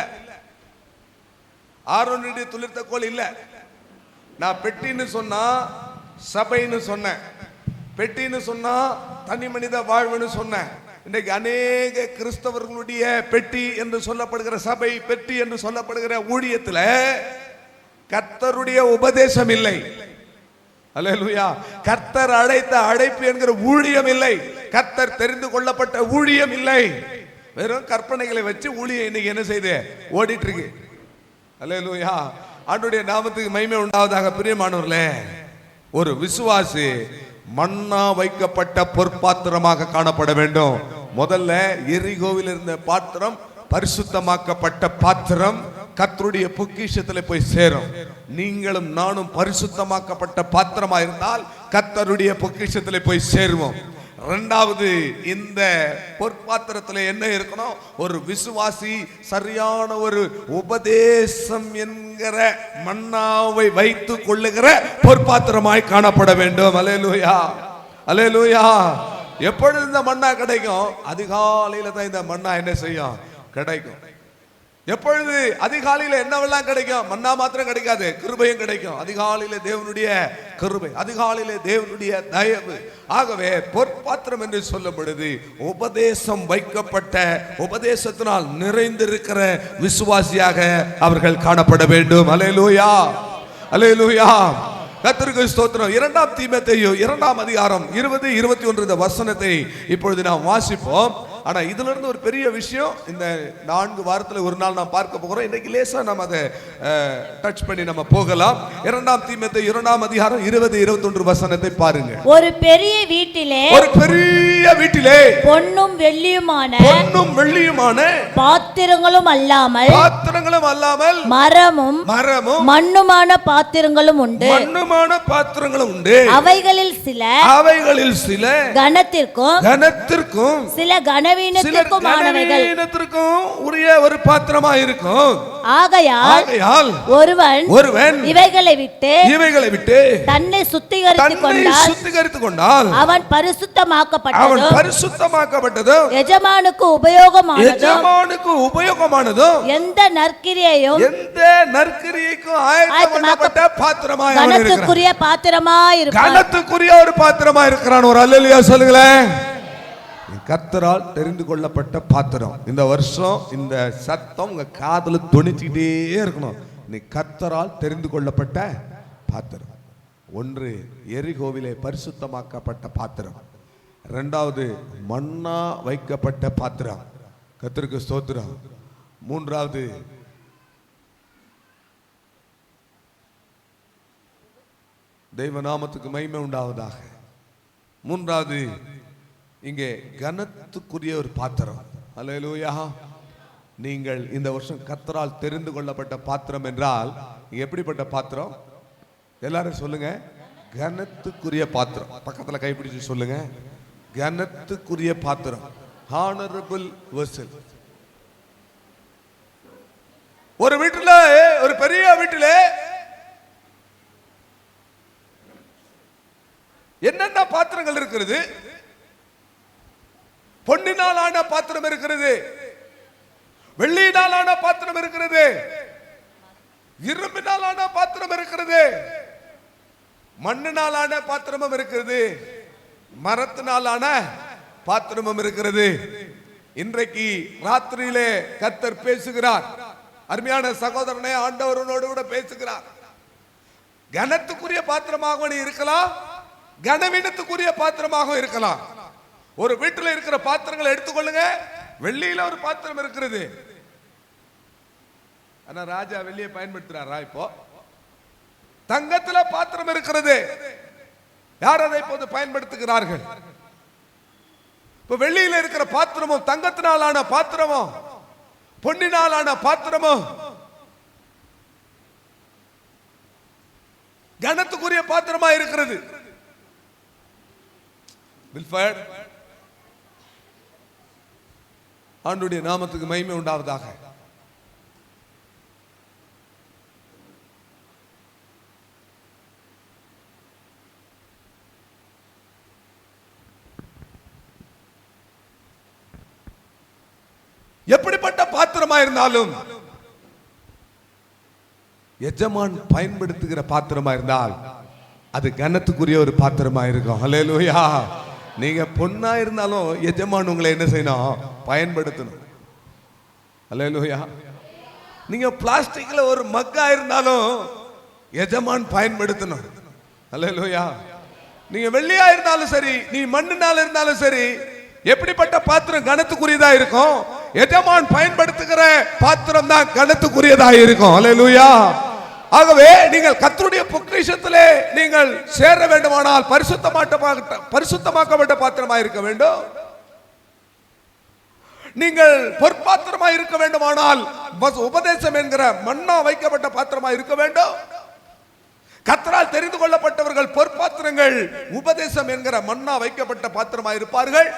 ஆரோனுடைய துளிர்த்த கோல் இல்ல. நான் பெட்டின்னு சொன்னா சபைன்னு சொன்னேன், பெட்டின்னு சொன்னா தனி மனித வாழ்வுன்னு சொன்னேன். இன்றைக்கு அநேக கிறிஸ்தவர்களுடைய பெட்டி என்று சொல்லப்படுகிற சபை, பெட்டி என்று சொல்லப்படுகிற ஊழியத்துல கர்த்தருடைய உபதேசம் இல்லை. அல்லேலூயா. கர்த்தர் அழைத்த அழைப்பு என்கிற ஊழியம் இல்லை, கர்த்தர் தெரிந்து கொள்ளப்பட்ட ஊழியம் இல்லை. வெறும் கற்பனைகளை வச்சு ஊழியம் இன்னைக்கு என்ன செய்து ஓடிட்டு இருக்கு. அல்லேலூயா. ஆண்டவருடைய நாமத்துக்கு மகிமை உண்டாவதாக. பிரியமானவர்களே, ஒரு விசுவாசி மன்னா வைக்கப்பட்ட பொற்பாத்திரமாக காணப்பட வேண்டும். முதல்ல எரிகோவில் இருந்த பாத்திரம் பரிசுத்தமாக்கப்பட்ட பாத்திரம் கர்த்தருடைய பொக்கிஷத்தில் போய் சேரும். நீங்களும் நானும் பரிசுத்தமாக்கப்பட்ட பாத்திரமா இருந்தால் கர்த்தருடைய பொக்கிஷத்தில் போய் சேருவோம். இரண்டாவது, இந்த பொற்பாத்திரத்தில் என்ன இருக்கணும்? ஒரு விசுவாசி சரியான ஒரு உபதேசம் என்கிற மன்னாவை வைத்துக் கொள்ளுகிற பொற்பாத்திரமாய் காணப்பட வேண்டும். அல்லேலூயா, அல்லேலூயா. எப்பொழுது இந்த மன்னா கிடைக்கும்? அதிகாலையில தான் இந்த மன்னா என்ன செய்யும்? கிடைக்கும். எப்பொழுது அதிகாலையில என்னவெல்லாம் கிடைக்கும்? மன்னா மாத்திரம் கிடைக்காது, கிருபையும் கிடைக்கும். அதிகாலையில தேவனுடைய கிருபை, அதிகாலையில தேவனுடைய தயவு. ஆகவே பொற்பாத்திரம் என்று சொல்லும் பொழுது உபதேசம் வைக்கப்பட்ட, உபதேசத்தினால் நிறைந்திருக்கிற விசுவாசியாக அவர்கள் காணப்பட வேண்டும். அல்லேலூயா, அல்லேலூயா, கர்த்தருக்கு ஸ்தோத்திரம். 2 தீமோத்தேயு 2 அதிகாரம் 20, 21 இந்த வசனத்தை இப்பொழுது நாம் வாசிப்போம். ஆனா இதுல இருந்து ஒரு பெரிய விஷயம் இந்த 4 வாரத்துல ஒரு நாள் நாம் பார்க்க போகிறோம். இன்னைக்கு லேசா நம்ம அதை டச் பண்ணி நம்ம போகலாம். 2 தீமோத்தேயு 2 அதிகாரம் 20, 21 வசனத்தை பாருங்க. ஒரு பெரிய வீட்டிலே, ஒரு பெரிய வீட்டிலே பொன்னும் வெள்ளியுமான, பொன்னும் வெள்ளியுமான பாத்திரங்களும் அல்லாமல், பாத்திரங்களும் அல்லாமல் மரமும் மரமும் மண்ணுமான பாத்திரங்களும் உண்டு. மண்ணுமான பாத்திரங்களும் உண்டு. அவைகளில் சில கனத்திற்கும் சில கனவீனத்திற்கும் உரிய ஒரு பாத்திரமா இருக்கும். ஆகையால் ஒருவன் இவைகளை விட்டு தன்னை சுத்திகரித்துக் கொண்டால் அவன் பரிசுத்தமாக்கப்பட்டதும் எஜமானுக்கு உபயோகமானதும் எந்த நற்கிரியைக்கும் ஆயத்தமாக்கப்பட்ட பாத்திரமாய் கனத்துக்குரிய ஒரு பாத்திரமா இருக்கிறான். ஒரு அல்லேலூயா சொல்லுங்களேன். கர்த்தரால் தெரிந்து கொள்ளப்பட்ட பாத்திரம். இந்த வருஷம் இந்த சத்தம் உங்க காதுல தொனிச்சுக்கிட்டே இருக்கணும். நீ கர்த்தரால் தெரிந்து கொள்ளப்பட்ட பாத்திரம். 1 எரிகோவிலே பரிசுத்தமாக்கப்பட்ட பாத்திரம். 2 மன்னா வைக்கப்பட்ட பாத்திரம். கர்த்தருக்கு ஸ்தோத்திரம். 3 தெய்வ நாமத்துக்கு மகிமை உண்டாவதாக. 3 இங்கே கனத்துக்குரிய ஒரு பாத்திரம். அல்லேலூயா. நீங்கள் இந்த வருஷம் கர்த்தரால் தெரிந்து கொள்ளப்பட்ட பாத்திரம் என்றால் எப்படிப்பட்ட பாத்திரம்? எல்லாரும் சொல்லுங்க. கனத்துக்குரிய பாத்திரம். பக்கத்துல கைப்பிடிச்சு சொல்லுங்க. கனத்துக்குரிய பாத்திரம். Honourable vessel. ஒரு வீட்டுல, ஒரு பெரிய வீட்டுல என்னென்ன பாத்திரங்கள் இருக்கிறது? பொன்னினால் ஆன பாத்திரம் இருக்கிறது, வெள்ளியினால் ஆன பாத்திரம் இருக்கிறது, இரும்பினால் ஆன பாத்திரம் இருக்கிறது, மண்ணினால் ஆன பாத்திரமும் இருக்கிறது, மரத்தினால் ஆன பாத்திரமும் இருக்கிறது. இன்றைக்கு ராத்திரியிலே கர்த்தர் பேசுகிறார். அருமையான சகோதரனே, ஆண்டவரோடு கூட பேசுகிறார். கனத்துக்குரிய பாத்திரமாக நீ இருக்கலாம், கனவீனத்துக்குரிய பாத்திரமாக இருக்கலாம். ஒரு வீட்டில் இருக்கிற பாத்திரங்களை எடுத்துக்கொள்ளுங்க. வெள்ளியில ஒரு பாத்திரம் இருக்கிறது. ஆனா ராஜா வெள்ளியை பயன்படுத்துறாரா? இப்போ தங்கத்துல பாத்திரம் இருக்கிறது. யார் அதை இப்போது பயன்படுத்துகிறார்கள்? இப்ப வெள்ளியில இருக்கிற பாத்திரமும் தங்கத்தினாலான பாத்திரமும் பொன்னினாலான பாத்திரமும் கனத்துக்குரிய பாத்திரமா இருக்கிறது. ஆண்டுடைய நாமத்துக்கு மகிமை உண்டாவதாக. எப்படிப்பட்ட பாத்திரமா இருந்தாலும் எஜமான் பயன்படுத்துகிற பாத்திரமா இருந்தால் அது கனத்துக்குரிய ஒரு பாத்திரமா இருக்கும். அல்லேலூயா. நீங்க பொண்ணா இருந்தாலும் எஜமான் உங்களை என்ன செய்யணும்? பயன்படுத்தணும். அல்லேலூயா. நீங்க பிளாஸ்டிக்ல ஒரு மக்கா இருந்தாலும் எஜமான் பயன்படுத்தணும். அல்லேலூயா. நீங்க வெள்ளியா இருந்தாலும் சரி, நீ மண்ணினால இருந்தாலும் சரி, எப்படிப்பட்ட பாத்திரம் கனத்துக்குரியதா இருக்கும்? எஜமான் பயன்படுத்துகிற பாத்திரம் தான் கனத்துக்குரியதா இருக்கும். அல்லேலூயா. ஆகவே நீங்கள் கர்த்தருடைய பொக்கிஷத்திலே நீங்கள் சேர வேண்டுமானால் பரிசுத்தமாக்கப்பட்ட பாத்திரமாக இருக்க வேண்டும். நீங்கள் பொற்பாத்திரமாக இருக்க வேண்டுமானால் உபதேசம் என்கிற மன்னா வைக்கப்பட்ட பாத்திரமாக இருக்க வேண்டும். கர்த்தரால் தெரிந்து கொள்ளப்பட்டவர்கள் பொற்பாத்திரங்கள், உபதேசம் என்கிற மன்னா வைக்கப்பட்ட பாத்திரமாக இருப்பார்கள்.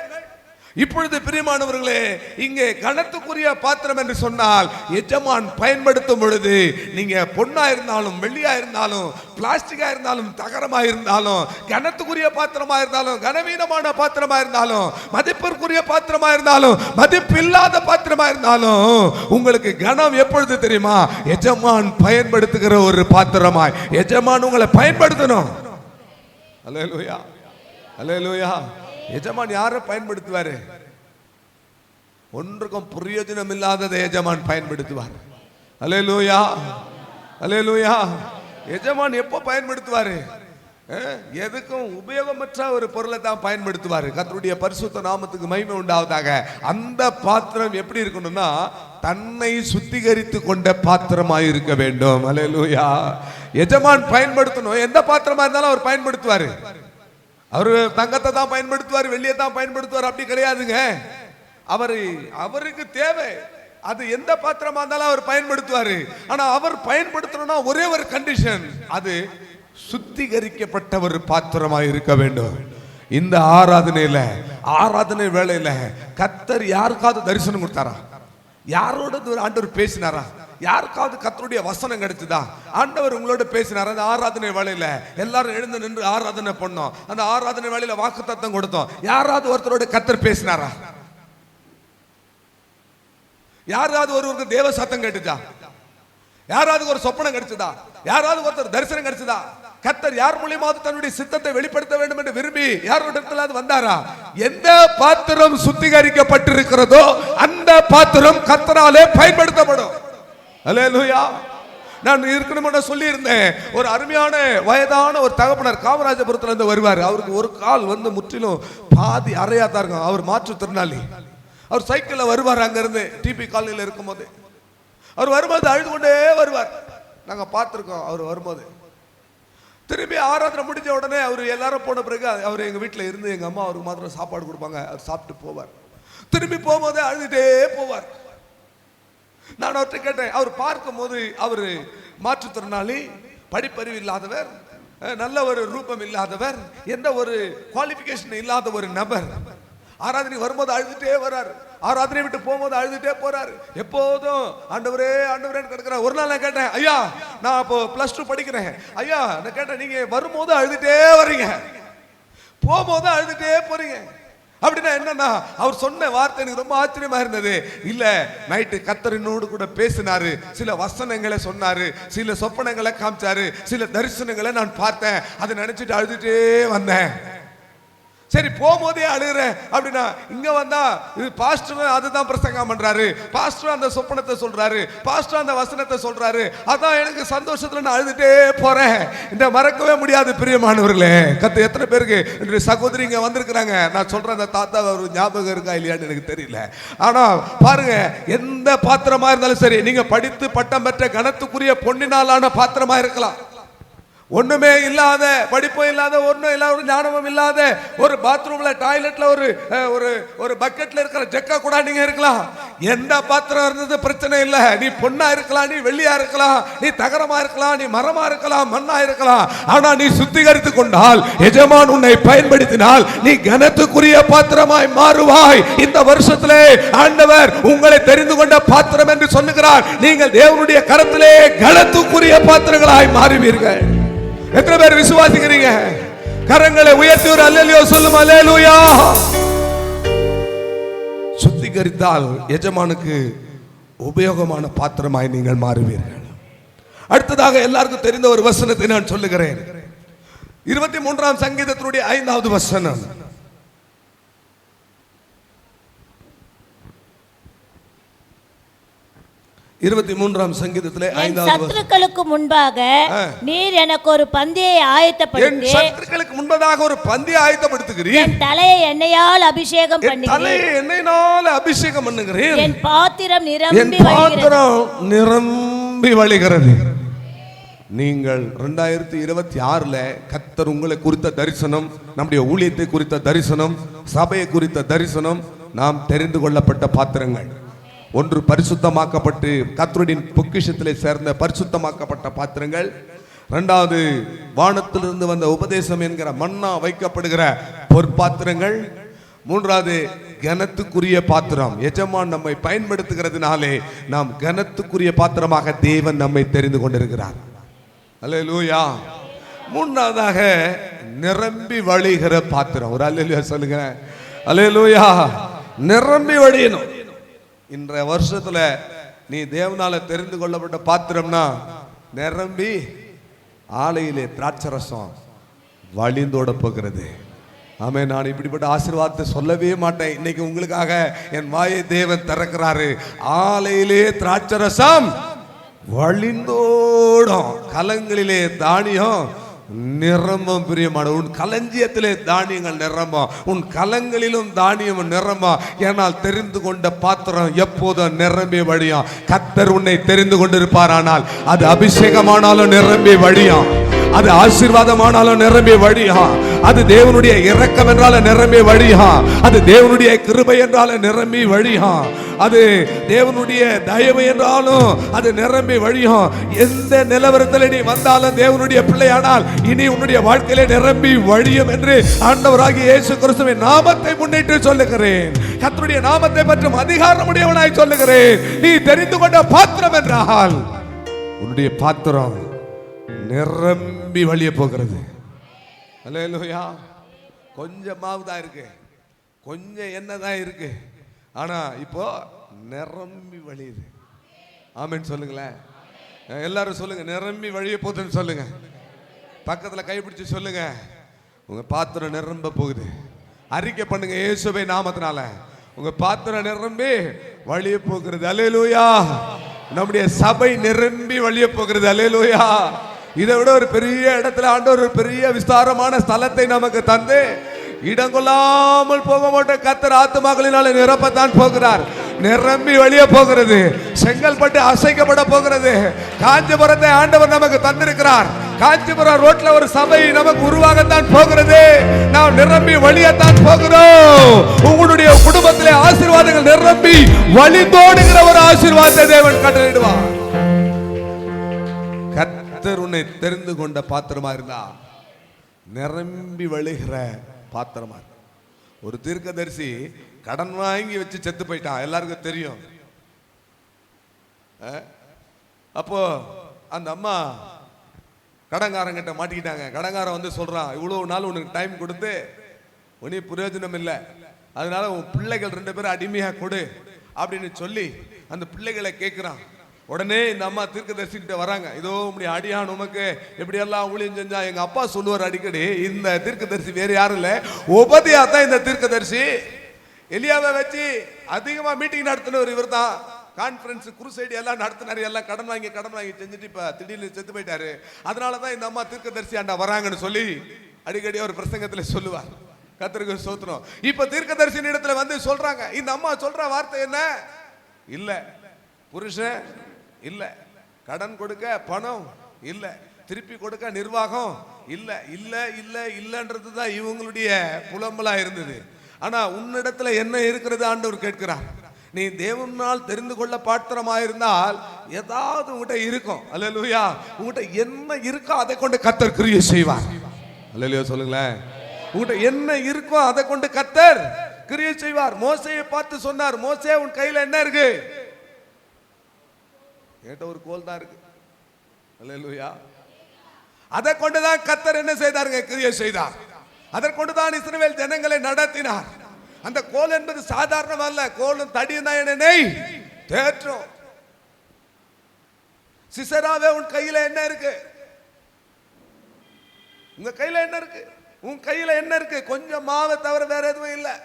இப்பொழுது பிரியமானவர்களே, இங்கே கனத்துக்குரிய பாத்திரம் என்று சொன்னால் எஜமான் பயன்படுத்தும் பொழுது நீங்க பொன்னா இருந்தாலும் வெள்ளியா இருந்தாலும் பிளாஸ்டிக்கா இருந்தாலும் தகரமா இருந்தாலும் கனத்துக்குரிய பாத்திரமா இருந்தாலும் கனவீனமான பாத்திரமா இருந்தாலும் மதிப்பிற்குரிய பாத்திரமா இருந்தாலும் மதிப்பில்லாத பாத்திரமா இருந்தாலும் உங்களுக்கு கனம் எப்பொழுது தெரியுமா? எஜமான் பயன்படுத்துகிற ஒரு பாத்திரமாய் எஜமான் உங்களை பயன்படுத்தணும். அல்லேலூயா, அல்லேலூயா. எஜமான் யாரை பயன்படுத்துவாரு? ஒன்றுக்கும் பிரயோஜனம் இல்லாததை எஜமான் பயன்படுத்துவார். அல்லேலூயா, அல்லேலூயா. எஜமான் எப்போ பயன்படுத்துவாரு? எதுக்கும் உபயோகமற்ற ஒரு பொருளை தான் பயன்படுத்துவாரு. கர்த்தருடைய பரிசுத்த நாமத்துக்கு மகிமை உண்டாவதாக. அந்த பாத்திரம் எப்படி இருக்கணும்னா தன்னை சுத்திகரித்து கொண்ட பாத்திரமாய் இருக்க வேண்டும். அல்லேலூயா. எஜமான் பயன்படுத்தணும். எந்த பாத்திரமா இருந்தாலும் அவர் பயன்படுத்துவாரு. அவரு தங்கத்தை தான் பயன்படுத்துவார், வெள்ளியை தான் பயன்படுத்துவார், அப்படி கிடையாதுங்க. அவருக்கு தேவை அது எந்த பாத்திரமா இருந்தாலும் அவர் பயன்படுத்துவாரு. ஆனா அவர் பயன்படுத்தணும்னா ஒரே ஒரு கண்டிஷன், அது சுத்திகரிக்கப்பட்ட ஒரு பாத்திரமாக இருக்க வேண்டும். இந்த ஆராதனை வேளையில கர்த்தர் யாருக்காவது தரிசனம் கொடுத்தாரா? யாரோட ஆண்டவர் பேசினாரா? யாருக்காவது கர்த்தருடைய வசனம் கிடைச்சதா? ஆண்டவர் உங்களோட பேசினார். அந்த ஆராதனை வேளையில எல்லாரும் எழுந்து நின்று ஆராதனை பண்ணோம். அந்த ஆராதனை வேளையில வாக்குத்தத்தம் கொடுத்தோம். யாராவது ஒருத்தரோட கர்த்தர் பேசினாரா? யாராவது ஒருவருக்கு தேவ சத்தம் கேட்டுச்சா? யாராவது ஒரு சொப்பனம் கிடைச்சதா? யாராவது ஒருத்தர் தரிசனம் கிடைச்சதா? கர்த்தர் யார் மூலியமாவது தன்னுடைய சித்தத்தை வெளிப்படுத்த வேண்டும் என்று விரும்பி யாரோட வந்தாரா? எந்த பாத்திரம் சுத்திகரிக்கப்பட்டிருக்கிறதோ அந்த பாத்திரம் கர்த்தராலே பயன்படுத்தப்படும். அல்லேலூயா. நான் இருக்கணும்னு சொல்லி இருந்தேன். ஒரு அருமையான வயதான ஒரு தகப்பனர் காமராஜபுரத்துல இருந்து வருவார். அவருக்கு ஒரு கால் முற்றிலும் பாதி அறையா தான் இருக்கும். அவர் மாற்றுத்திறனாளி. அவர் சைக்கிள்ல வருவார். அங்க இருந்து டிபி காலனியில் இருக்கும் போது அவர் வரும்போது அழுது கொண்டே வருவார். நாங்க பார்த்திருக்கோம். அவர் வரும்போது திரும்பி ஆராதனை முடிஞ்ச உடனே அவர் எல்லாரும் போன பிறகு அவர் எங்க வீட்டில் இருந்து எங்க அம்மா அவருக்கு மாத்திரம் சாப்பாடு கொடுப்பாங்க. அவர் சாப்பிட்டு போவார். திரும்பி போகும்போதே அழுதுட்டே போவார். நான் அவர்கிட்ட கேட்டேன். அவர் பார்க்கும் போது அவர் மாற்றுத்திறனாளி, படிப்பறிவு இல்லாதவர், நல்ல ஒரு ரூபம் இல்லாதவர், எந்த ஒரு குவாலிபிகேஷன் இல்லாத ஒரு நபர். ஆராதனை வரும்போது அழுதுட்டே வர்றாரு. ஆராதனை விட்டு போகும்போது அழுதுட்டே போறாரு. எப்போதும் ஆண்டவரே ஆண்டவரேன்னு கிடக்குறார். ஒரு நாள் நான் கேட்டேன், ஐயா நான் இப்போ +2 படிக்கிறேன். ஐயா நான் கேட்டேன், நீங்க வரும்போது அழுதுட்டே வர்றீங்க, போகும்போது அழுதுட்டே போறீங்க, அப்படின்னா என்னன்னா அவர் சொன்ன வார்த்தை எனக்கு ரொம்ப ஆச்சரியமா இருந்தது. இல்ல நைட்டு கர்த்தரினோடு கூட பேசினாரு, சில வசனங்களை சொன்னாரு, சில சொப்பனங்களை காமிச்சாரு, சில தரிசனங்களை நான் பார்த்தேன், அதை நினைச்சிட்டு அழுதுட்டே வந்தேன். சரி போகும்போதே அழுகிறேன் அப்படின்னா இங்க வந்தா இது பாஸ்டர் அதுதான் பிரசங்கம் பண்றாரு, பாஸ்டர் அந்த சொப்பனத்தை சொல்றாரு, பாஸ்டர் அந்த வசனத்தை சொல்றாரு, அதான் எனக்கு சந்தோஷத்துல நான் அழுதுட்டே போறேன். இந்த மறக்கவே முடியாது பிரியமானவர்களே. கத்து எத்தனை பேருக்கு என்னுடைய சகோதரி இங்க வந்திருக்கிறாங்க. நான் சொல்றேன் அந்த தாத்தா ஒரு ஞாபகம் இருக்கா இல்லையான்னு எனக்கு தெரியல. ஆனா பாருங்க, எந்த பாத்திரமா இருந்தாலும் சரி, நீங்க படித்து பட்டம் பெற்ற கனத்துக்குரிய பொன்னினாலான பாத்திரமா இருக்கலாம், ஒண்ணுமே இல்லாத, படிப்பும் இல்லாத, ஒன்றும் இல்லாத, ஒரு ஞானமும் இல்லாத, ஒரு பாத்ரூம்ல டாய்லெட்ல ஒரு பக்கெட்ல இருக்கிற ஜக்கா கூட நீங்க இருக்கலாம். எந்த பாத்திரம் இருந்தது பிரச்சனை இல்லை. நீ பொண்ணா இருக்கலாம், நீ வெள்ளியா இருக்கலாம், நீ தகரமா இருக்கலாம், நீ மரமா இருக்கலாம், மண்ணா இருக்கலாம். ஆனா நீ சுத்திகரித்து கொண்டால், எஜமான் உன்னை பயன்படுத்தினால் நீ கனத்துக்குரிய பாத்திரமாய் மாறுவாய். இந்த வருஷத்திலே ஆண்டவர் உங்களை தெரிந்து கொண்ட பாத்திரம் என்று சொல்லுகிறார். நீங்கள் தேவனுடைய கரத்திலே கனத்துக்குரிய பாத்திரங்களாய் மாறுவீர்கள். எத்தனை பேர் விசுவாசிக்கிறீங்க? கரங்களை உயர்த்தி ஒரு அல்லேலூயா சொல்லும். அல்லேலூயா. சுத்திகரித்தால் எஜமானுக்கு உபயோகமான பாத்திரமாய் நீங்கள் மாறுவீர்கள். அடுத்ததாக எல்லாருக்கும் தெரிந்த ஒரு வசனத்தை நான் சொல்லுகிறேன். 23ஆம் சங்கீதத்தினுடைய 5வது வசனம். 23ஆம் சங்கீதத்திலே 5வது சத்துருக்களுக்கு முன்பாக நீர் எனக்கு ஒரு பந்தியை ஆயத்தப்படுத்தி, என் சத்துருக்களுக்கு முன்பதாக ஒரு பந்தியை ஆயத்தப்படுத்துகிறீர். என் தலையை எண்ணெயால் அபிஷேகம் பண்ணுகிறீர். தலையை எண்ணெயினால் அபிஷேகம் பண்ணுகிறீர். என் பாத்திரம் நிரம்பி வழிகிறது. நீங்கள் 2026ல கர்த்தர் உங்களை குறித்த தரிசனம், நம்முடைய ஊழியத்தை குறித்த தரிசனம், சபையை குறித்த தரிசனம், நாம் தெரிந்து கொள்ளப்பட்ட பாத்திரங்கள். ஒன்று பரிசுத்தமாக்கப்பட்டு கர்த்தருடைய பொக்கிஷத்திலே சேர்ந்த பரிசுத்தமாக்கப்பட்ட பாத்திரங்கள். இரண்டாவது வானத்திலிருந்து வந்த உபதேசம் என்கிற மன்னா வைக்கப்படுகிற பொற்பாத்திரங்கள். மூன்றாவது கனத்துக்குரிய பாத்திரம். எஜமான் நம்மை பயன்படுத்துகிறதுனாலே நாம் கனத்துக்குரிய பாத்திரமாக தேவன் நம்மை தெரிந்து கொண்டிருக்கிறார். அல்லேலூயா. மூன்றாவதாக நிரம்பி வழிகிற பாத்திரம். ஒரு அல்லேலூயா சொல்லுங்க. அல்லேலூயா. நிரம்பி வழியணும். இன்றைய வருஷத்துல நீ தேவனால தெரிந்து கொள்ளப்பட்ட பாத்திரம்னா நிரம்பி ஆலையிலே திராட்சரசம் வழிந்தோட போகிறது. ஆமே. நான் இப்படிப்பட்ட ஆசீர்வாதத்தை சொல்லவே மாட்டேன். இன்னைக்கு உங்களுக்காக என் வாயை தேவன் திறக்கிறாரு. ஆலையிலே திராட்சரசம் வழிந்தோடும், கலங்களிலே தானியம் நிரம்பம். பிரியமான உன் களஞ்சியத்திலே தானியங்கள் நிரம்பம், உன் கலங்களிலும் தானியம் நிரம்பம். ஏனால் தெரிந்து கொண்ட பாத்திரம் எப்போதும் நிரம்பி வழியும். கர்த்தர் உன்னை தெரிந்து கொண்டிருப்பாரானால் அது அபிஷேகமானாலும் நிரம்பி வழியும், அது ஆசீர்வாதமானாலும் நிரம்பி வழியும், அது தேவனுடைய இரக்கம் என்றாலும் நிரம்பி வழியும், அது தேவனுடைய கிருபை என்றாலும் நிரம்பி வழியும், அது தேவனுடைய தயவு என்றாலும் அது நிரம்பி வழியும். எந்த நிலவரத்தில் நீ வந்தாலும் தேவனுடைய பிள்ளையானால் இனி உன்னுடைய வாழ்க்கையிலே நிரம்பி வழியும் என்று ஆண்டவராகிய இயேசு கிறிஸ்துவின் நாமத்தை முன்னிட்டு சொல்லுகிறேன். கர்த்தருடைய நாமத்தை பற்றும் அதிகாரமுடையவனாய் சொல்லுகிறேன். நீ தெரிந்து கொண்ட பாத்திரம் என்றால் உன்னுடைய பாத்திரம் நிரம்பி வழிய போகிறது. அல்லேலூயா. கொஞ்சம் மாவு தான் இருக்கு, கொஞ்சம் எண்ணெய் தான் இருக்கு, ஆனா இப்போ நிரம்பி வழியுது. ஆமென் சொல்லுங்களேன். எல்லாரும் சொல்லுங்க, நிரம்பி வழிய போகுதுன்னு சொல்லுங்க. பக்கத்துல கைப்பிடிச்சு சொல்லுங்க, உங்க பாத்திரம் நிரம்ப போகுது. அறிக்கை பண்ணுங்க, இயேசுவை நாமத்தினால உங்க பாத்திரம் நிரம்பி வழிய போகிறது. அல்லேலூயா. நம்முடைய சபை நிரம்பி வழிய போகிறது. அல்லேலூயா. இதை விட ஒரு பெரிய இடத்துல ஆண்டவர் ஒரு பெரிய விஸ்தாரமான ஸ்தலத்தை நமக்கு தந்து இடம் கொள்ளாமல் போக மாட்டோம். கர்த்தர் ஆத்துமாக்களினால நிரப்பத்தான் போகிறார். நிரம்பி வழிய போகிறது. செங்கல்பட்டு அசைக்கப்பட போகிறது. காஞ்சிபுரத்தை ஆண்டவர் நமக்கு தந்திருக்கிறார். காஞ்சிபுரம் ரோட்ல ஒரு சபை நமக்கு உருவாகத்தான் போகிறது. நாம் நிரம்பி வழியத்தான் போகிறோம். உங்களுடைய குடும்பத்திலே ஆசீர்வாதங்கள் நிரம்பி வழிந்தோடுகிற ஒரு ஆசீர்வாதத்தை தேவன் கட்டளையிடுவார். கர்த்தர் உன்னை தெரிந்து கொண்ட பாத்திரமா இருந்தா நிரம்பி வழிகிற பாத்திரமா. ஒரு தீர்க்கதரிசி கடன் வாங்கி வச்சு செத்து போயிட்டான், எல்லாருக்கும் தெரியும். அப்போ அந்த அம்மா கடன்காரங்கிட்ட மாட்டிக்கிட்டாங்க. கடன்காரன் வந்து சொல்றான், இவ்வளவு நாள் உனக்கு டைம் கொடுத்து உனி பிரயோஜனம் இல்லை, அதனால உன் பிள்ளைகள் 2 பேரும் அடிமையா கொடு அப்படின்னு சொல்லி அந்த பிள்ளைகளை கேட்கிறான். உடனே இந்த அம்மா தீர்க்கதரிசி கிட்ட வராங்க. இதோ உங்களுடைய அடியான் உமக்கு எப்படி எல்லாம் ஊழியம் செஞ்சா எங்க அப்பா சொல்லுவார் அடிக்கடி. இந்த தீர்க்கதரிசி வேற யாரும் இல்ல, ஒபதியா தான் இந்த தீர்க்கதரிசி. எலியாவை வச்சு அதிகமா மீட்டிங் நடத்தினவர் இவர் தான். கான்ஃபரன்ஸ் குருசைடு எல்லாம் நடத்தினாரு. எல்லாம் கடன் வாங்கி செஞ்சுட்டு இப்ப திடீர்னு செத்து போயிட்டாரு. அதனாலதான் இந்த அம்மா தீர்க்கதரிசி ஆண்டா வராங்கன்னு சொல்லி அடிக்கடி ஒரு பிரசங்கத்துல சொல்லுவார். கர்த்தருக்கு ஸ்தோத்திரம். இப்ப தீர்க்கதரிசி இடத்துல வந்து சொல்றாங்க. இந்த அம்மா சொல்ற வார்த்தை என்ன? இல்ல புருஷன் இல்ல, கடன் கொடுக்க பணம் இல்ல, திருப்பி கொடுக்க நிர்வாகம் இல்ல, இல்ல இல்ல இல்லன்றது தான் இவங்களுடைய புலம்பலா இருந்தது. ஆனா உன்னிடத்துல என்ன இருக்கிறது ஆண்டவர் கேட்கிறார். நீ தேவனால் தெரிந்து கொள்ள பாத்திரமாயிருந்தால் ஏதாவது உங்ககிட்ட இருக்கும். அல்லேலூயா. உங்ககிட்ட என்ன இருக்கோ அதை கொண்டு கர்த்தர் கிரியை செய்வார். அல்லேலூயா சொல்லுங்களேன். உங்ககிட்ட என்ன இருக்கோ அதை கொண்டு கர்த்தர் கிரியை செய்வார். மோசேயை பார்த்து சொன்னார், மோசே உன் கையில என்ன இருக்கு? கேட்ட ஒரு கோல் தான் இருக்கு. அல்லேலூயா. அதை கொண்டுதான் கர்த்தர் என்ன செய்தாருங்க? கிரியை செய்தார். அதை கொண்டுதான் இஸ்ரவேல் ஜனங்களை நடத்தினார். அந்த கோல் என்பது சாதாரணம் அல்ல. கோலும் தடியும் தான் என்னை தேற்றும். சிசராவே உன் கையில என்ன இருக்கு? உங்க கையில என்ன இருக்கு? உன் கையில என்ன இருக்கு? கொஞ்சம் மாவை தவிர வேற எதுவும் இல்லை.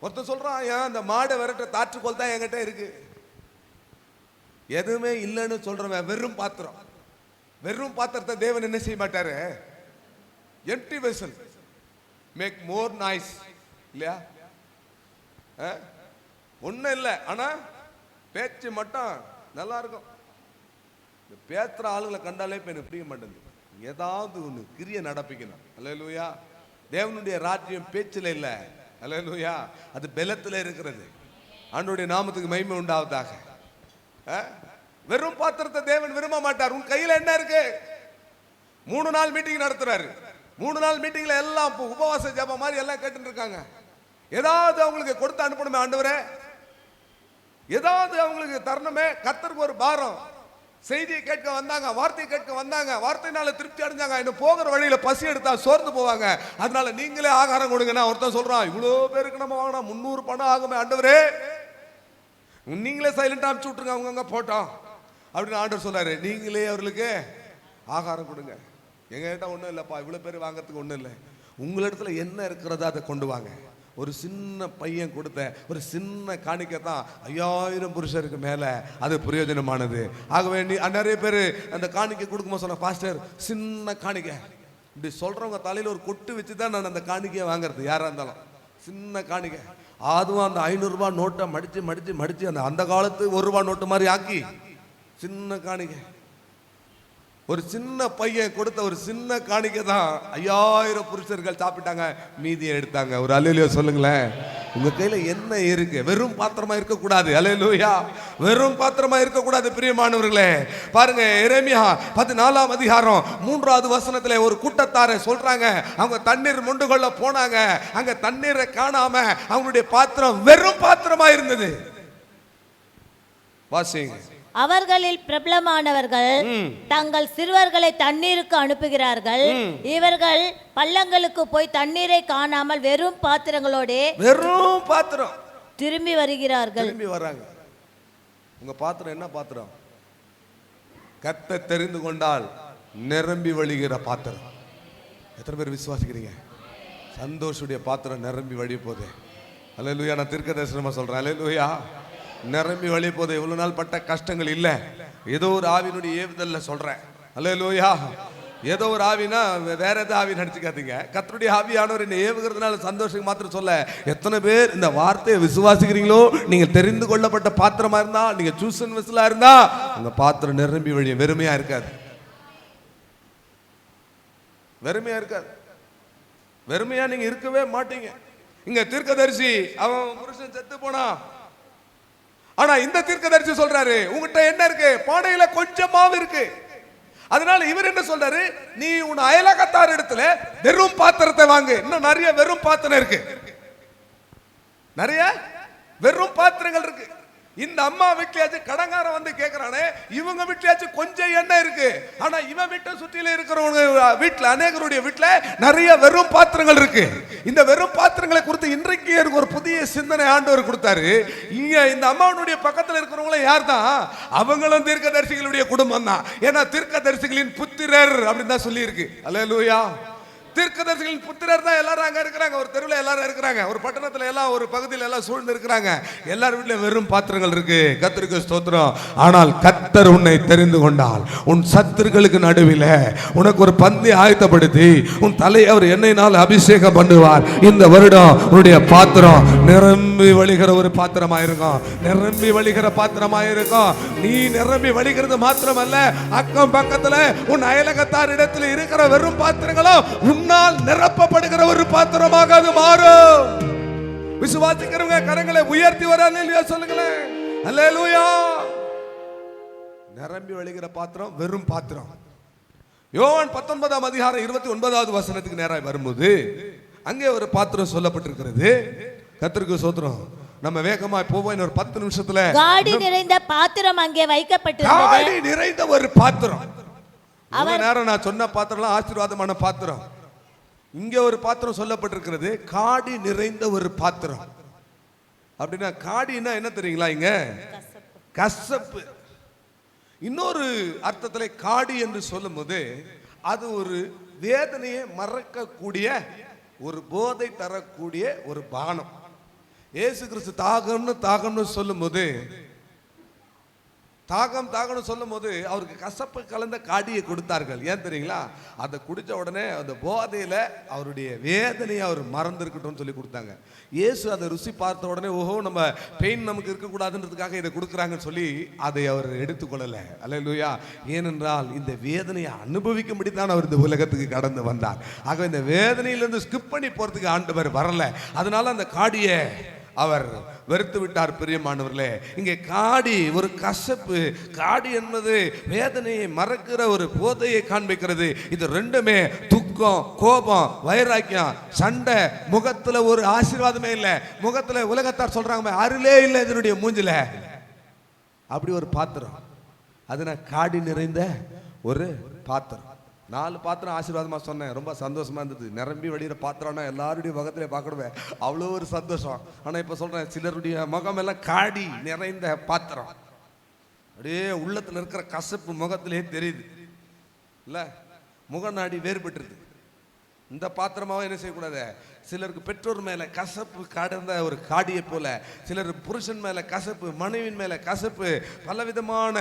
ஒருத்தர் சொல்றான், ஏன் அந்த மாடை விரட்ட தாற்றுக்கோல் தான் என்கிட்ட இருக்கு. எதுவுமே இல்லைன்னு சொல்றவன் வெறும் பாத்திரம். வெறும் பாத்திரத்தை தேவன் என்ன செய்ய மாட்டாரு? Empty vessel make more noise இல்லையா? ஒன்னும் இல்லை, ஆனா பேச்சு மட்டும் நல்லா இருக்கும். பேத்துற ஆளுகளை கண்டாலே இப்ப எனக்கு பிரிய மாட்டேங்குது. ஏதாவது ஒண்ணு கிரிய நடப்பிக்கணும். அல்லேலூயா. தேவனுடைய ராஜ்யம் பேச்சில் இல்லை. அல்லேலூயா. அது பலத்தில் இருக்கிறது. ஆண்டவருடைய நாமத்துக்கு மகிமை உண்டாவதாக. வெறும் பாத்திரத்தை தேவன் விரும்ப மாட்டார். உன் கையில என்ன இருக்கு? 3 நாள் மீட்டிங் நடத்துறாரு. 3 நாள் மீட்டிங்ல எல்லாம் உபவாச ஜெபம் மாதிரி எல்லாம் கேட்டுட்டு இருக்காங்க. ஏதாவது அவங்களுக்கு கொடுத்து அனுப்பணுமே ஆண்டவரே, ஏதாவது அவங்களுக்கு தரணுமே. கர்த்தருக்கு ஒரு பாரம். செய்தியை கேட்க வந்தாங்க, வார்த்தையை கேட்க வந்தாங்க, வார்த்தையினால திருப்தி அடைஞ்சாங்க. இன்னும் போகிற வழியில பசி எடுத்தா சோர்ந்து போவாங்க. அதனால நீங்களே ஆகாரம் கொடுங்கன்னா ஒருத்தன் சொல்றான், இவ்வளோ பேருக்கு நம்ம வாங்கினா 300 பணம் ஆகுமே ஆண்டவரே, நீங்களே சைலண்டா அனுப்பிச்சு விட்டுருங்க அவங்கங்க போட்டோம் அப்படின்னு ஆண்டவர் சொல்றாரு. நீங்களே அவர்களுக்கு ஆகாரம் கொடுங்க. எங்ககிட்ட ஒன்றும் இல்லைப்பா, இவ்வளோ பேர் வாங்கறதுக்கு ஒன்றும் இல்லை. உங்களிடத்துல என்ன இருக்கிறதோ அதை கொண்டு வாங்க. ஒரு சின்ன பையன் கொடுத்த ஒரு சின்ன காணிக்கை தான் 5000 புருஷருக்கு மேலே அது பிரயோஜனமானது. ஆகவே நிறைய பேர் அந்த காணிக்கை கொடுக்கும்போது சொன்ன, பாஸ்டர் சின்ன காணிக்கை இப்படி சொல்கிறவங்க தலையில் ஒரு கொட்டு வச்சு தான் நான் அந்த காணிக்கையை வாங்குறது. யாராக இருந்தாலும் சின்ன காணிக்கை, அதுவும் அந்த 500 ரூபாய் நோட்டை மடித்து மடித்து மடித்து அந்த காலத்து 1 ரூபாய் நோட்டு மாதிரி ஆக்கி சின்ன காணிக்கை. ஒரு சின்ன பையன் கொடுத்த ஒரு சின்ன காணிக்கை தான் 5000 புருஷர்கள் சாப்பிட்டாங்க, மீதியை எடுத்தாங்க. ஒரு அல்லேலூயா சொல்லுங்களேன். உங்க கையில என்ன இருக்கு? வெறும் பாத்திரமா இருக்கக்கூடாது. அல்லேலூயா, வெறும் பாத்திரமா இருக்கக்கூடாது பிரியமானவர்களே. பாருங்க, எரேமியா 14ஆம் அதிகாரம் 3வது வசனத்துல ஒரு கூட்டத்தாரை சொல்றாங்க, அவங்க தண்ணீர் மொண்டு கொள்ள போனாங்க. அங்க தண்ணீரை காணாம அவங்களுடைய பாத்திரம் வெறும் பாத்திரமா இருந்தது. வாசிங்க. அவர்களில் பிரபலமானவர்கள் தங்கள் சிறுவர்களை தண்ணீருக்கு அனுப்புகிறார்கள். இவர்கள் பள்ளங்களுக்கு போய் தண்ணீரை காணாமல் வெறும் பாத்திரங்களோட வெறும் பாத்திரம் திரும்பி வருகிறார்கள். திரும்பி வராங்க. உங்க பாத்திரம் என்ன பாத்திரம்? கர்த்தரை தெரிந்து கொண்டால் நிரம்பி வழிகிற பாத்திரம். எத்தனை பேர் விசுவாசிக்கிறீங்க? சந்தோஷுடைய பாத்திரம் நிரம்பி வழி போகுது. அல்லேலூயா. நான் தீர்க்க தரிசனமா சொல்றேன். அல்லேலூயா. நிரம்பி வழி போது. இவ்வளவு நாள் பட்ட கஷ்டங்கள் இல்லை, ஏதோ ஒரு ஆவியினுடைய ஏவுதல்ல சொல்றேன். அல்லேலூயா. ஏதோ ஒரு ஆவினா வேற ஏதோ ஆவி நடிச்சுக்காதீங்க. கர்த்தருடைய ஆவியானவர் என்னை ஏவுகிறதுனால சந்தோஷம் மாத்திரம் சொல்ல. எத்தனை பேர் இந்த வார்த்தையை விசுவாசிக்கிறீங்களோ, நீங்க தெரிந்து கொள்ளப்பட்ட பாத்திரமா இருந்தா, நீங்க சூசன் விசிலா இருந்தா, உங்க பாத்திரம் நிரம்பி வழிய வெறுமையா இருக்காது. வெறுமையா இருக்காது. வெறுமையா நீங்க இருக்கவே மாட்டீங்க. இங்க தீர்க்கதரிசி அவன் புருஷன் செத்து போனா, ஆனா இந்த தீர்க்கதரிசி சொல்றாரு, உங்ககிட்ட என்ன இருக்கு? பானையில கொஞ்சமாவும் இருக்கு. அதனால இவர் என்ன சொல்றாரு, நீ உன் அயலகத்தார் இடத்துல வெறும் பாத்திரத்தை வாங்கு. இன்னும் நிறைய வெறும் பாத்திரம் இருக்கு, நிறைய வெறும் பாத்திரங்கள் இருக்கு. இந்த அம்மா வீட்லயாச்சும் கடங்காரன் வந்து கேட்கிறானே, இவங்க வீட்லயாச்சும் கொஞ்சம் எண்ணெய் இருக்கு. ஆனா இவன் வீட்டை சுற்றில இருக்கிறவங்க வீட்டுல, அநேகருடைய வீட்டுல நிறைய வெறும் பாத்திரங்கள் இருக்கு. இந்த வெறும் பாத்திரங்களை குறித்து இன்றைக்கு எனக்கு ஒரு புதிய சிந்தனை ஆண்டவர் கொடுத்தாரு. இங்க இந்த அம்மாவுடைய பக்கத்துல இருக்கிறவங்களும் யார் தான்? அவங்களும் தீர்க்கதரிசிகளுடைய குடும்பம் தான். ஏன்னா தீர்க்கதரிசிகளின் புத்திரர் அப்படின்னு தான் சொல்லி இருக்கு. அல்லேலூயா. தீர்க்கதரிசிகளின் புத்திரர் தான் எல்லாரும் அங்க இருக்கிறாங்க. ஒரு தெருவில் எல்லாரும் இருக்கிறாங்க, ஒரு பட்டணத்துல எல்லாம், ஒரு பகுதியில் எல்லாம் சூழ்ந்து இருக்கிறாங்க. எல்லார் வீட்லயும் வெறும் பாத்திரங்கள் இருக்கு. கர்த்தருக்கு ஸ்தோத்திரம். ஆனால் கர்த்தர் உன்னை தெரிந்து கொண்டால், உன் சத்துருக்களுக்கு நடுவில் உனக்கு ஒரு பந்தி ஆயத்தப்படுத்தி உன் தலையை அவர் எண்ணெயினால் அபிஷேகம் பண்ணுவார். இந்த வருடம் உன்னுடைய பாத்திரம் நிரம்பி வழிகிற ஒரு பாத்திரமா இருக்கும். நிரம்பி வழிகிற பாத்திரமா இருக்கும். நீ நிரம்பி வழிகிறது மாத்திரமல்ல, அக்கம் பக்கத்துல உன் அயலகத்தார் இடத்துல இருக்கிற வெறும் பாத்திரங்களும் நிரப்பப்படுகிற ஒரு பாத்திரமாக அது மாறும். விசுவாசிக்கிறவங்க கரங்களை உயர்த்தி வர அல்லேலூயா சொல்லுங்களேன். அல்லேலூயா. நிரம்பி வழிகிற பாத்திரம் வெறும் பாத்திரம். யோவான் 19ஆம் அதிகாரம் 29வது வசனத்துக்கு நேராக வரும்போது அங்கே ஒரு பாத்திரம் சொல்லப்பட்டிருக்கிறது. கர்த்தருக்கு ஸ்தோத்திரம். நம்ம வேகமா போவோம். இன்னொரு 10 நிமிஷத்துல காடி நிறைந்த பாத்திரம் அங்கே வைக்கப்பட்டிருந்தது. காடி நிறைந்த ஒரு பாத்திரம். அவ்வளவு நேரம் நான் சொன்ன பாத்திரம்லாம் ஆசீர்வாதமான பாத்திரம். இங்க ஒரு பாத்திரம் சொல்லப்பட்டிருக்கிறது, காடி நிறைந்த ஒரு பாத்திரம். அப்படின்னா காடினா என்ன தெரியுங்களா? இங்க கசப்பு. இன்னொரு அர்த்தத்துல காடி என்று சொல்லும் போது அது ஒரு வேதனையை மறக்கக்கூடிய, ஒரு போதை தரக்கூடிய ஒரு பானம். இயேசு கிறிஸ்து தாகம்னு சொல்லும் போது, தாகம்னு சொல்லும் போது அவருக்கு கசப்பு கலந்த காடியை கொடுத்தார்கள். ஏன் தெரியுங்களா? அதை குடிச்ச உடனே அந்த போதையில அவருடைய வேதனையை அவர் மறந்துருக்கட்டும் சொல்லி கொடுத்தாங்க. இயேசு அதை ருசி பார்த்த உடனே, ஓஹோ நம்ம பெயின் நமக்கு இருக்கக்கூடாதுன்றதுக்காக இதை கொடுக்குறாங்கன்னு சொல்லி அதை அவர் எடுத்துக்கொள்ளல. அல்லேலூயா. ஏனென்றால் இந்த வேதனையை அனுபவிக்கும்படி தான் அவர் இந்த உலகத்துக்கு கடந்து வந்தார். ஆக இந்த வேதனையிலிருந்து ஸ்கிப் பண்ணி போறதுக்கு ஆண்டவர் வரல. அதனால அந்த காடியை அவர் வெறுத்து விட்டார். பிரியமானவர்களே, இங்கே காடி ஒரு கசப்பு, காடி என்பது வேதனையை மறக்கிற ஒரு போதையை காண்பிக்கிறது. இது ரெண்டுமே துக்கம், கோபம், வைராக்கியம், சண்டை, முகத்துல ஒரு ஆசீர்வாதமே இல்லை. முகத்துல உலகத்தார் சொல்றாங்க அருளே இல்லை இதனுடைய மூஞ்சில. அப்படி ஒரு பாத்திரம், அது நான் காடி நிறைந்த ஒரு பாத்திரம். 4 பாத்திரம் ஆசீர்வாதமா சொன்னேன், ரொம்ப சந்தோஷமா இருந்தது. நிரம்பி வடிகிற பாத்திரம்னா எல்லாருடைய முகத்திலே பார்க்கணுமே, அவ்வளோ ஒரு சந்தோஷம். ஆனால் இப்போ சொல்றேன், சிலருடைய முகம் எல்லாம் காடி நிறைந்த பாத்திரம். அப்படியே உள்ளத்தில் இருக்கிற கசப்பு முகத்திலே தெரியுது இல்லை, முகநாடி வேறுபட்டுருது. இந்த பாத்திரமாவும் என்ன செய்யக்கூடாது, சிலருக்கு பெற்றோர் மேல கசப்பு கடந்த ஒரு காடியை போல, சிலர் புருஷன் மேல கசப்பு, மனைவின் மேல கசப்பு, பலவிதமான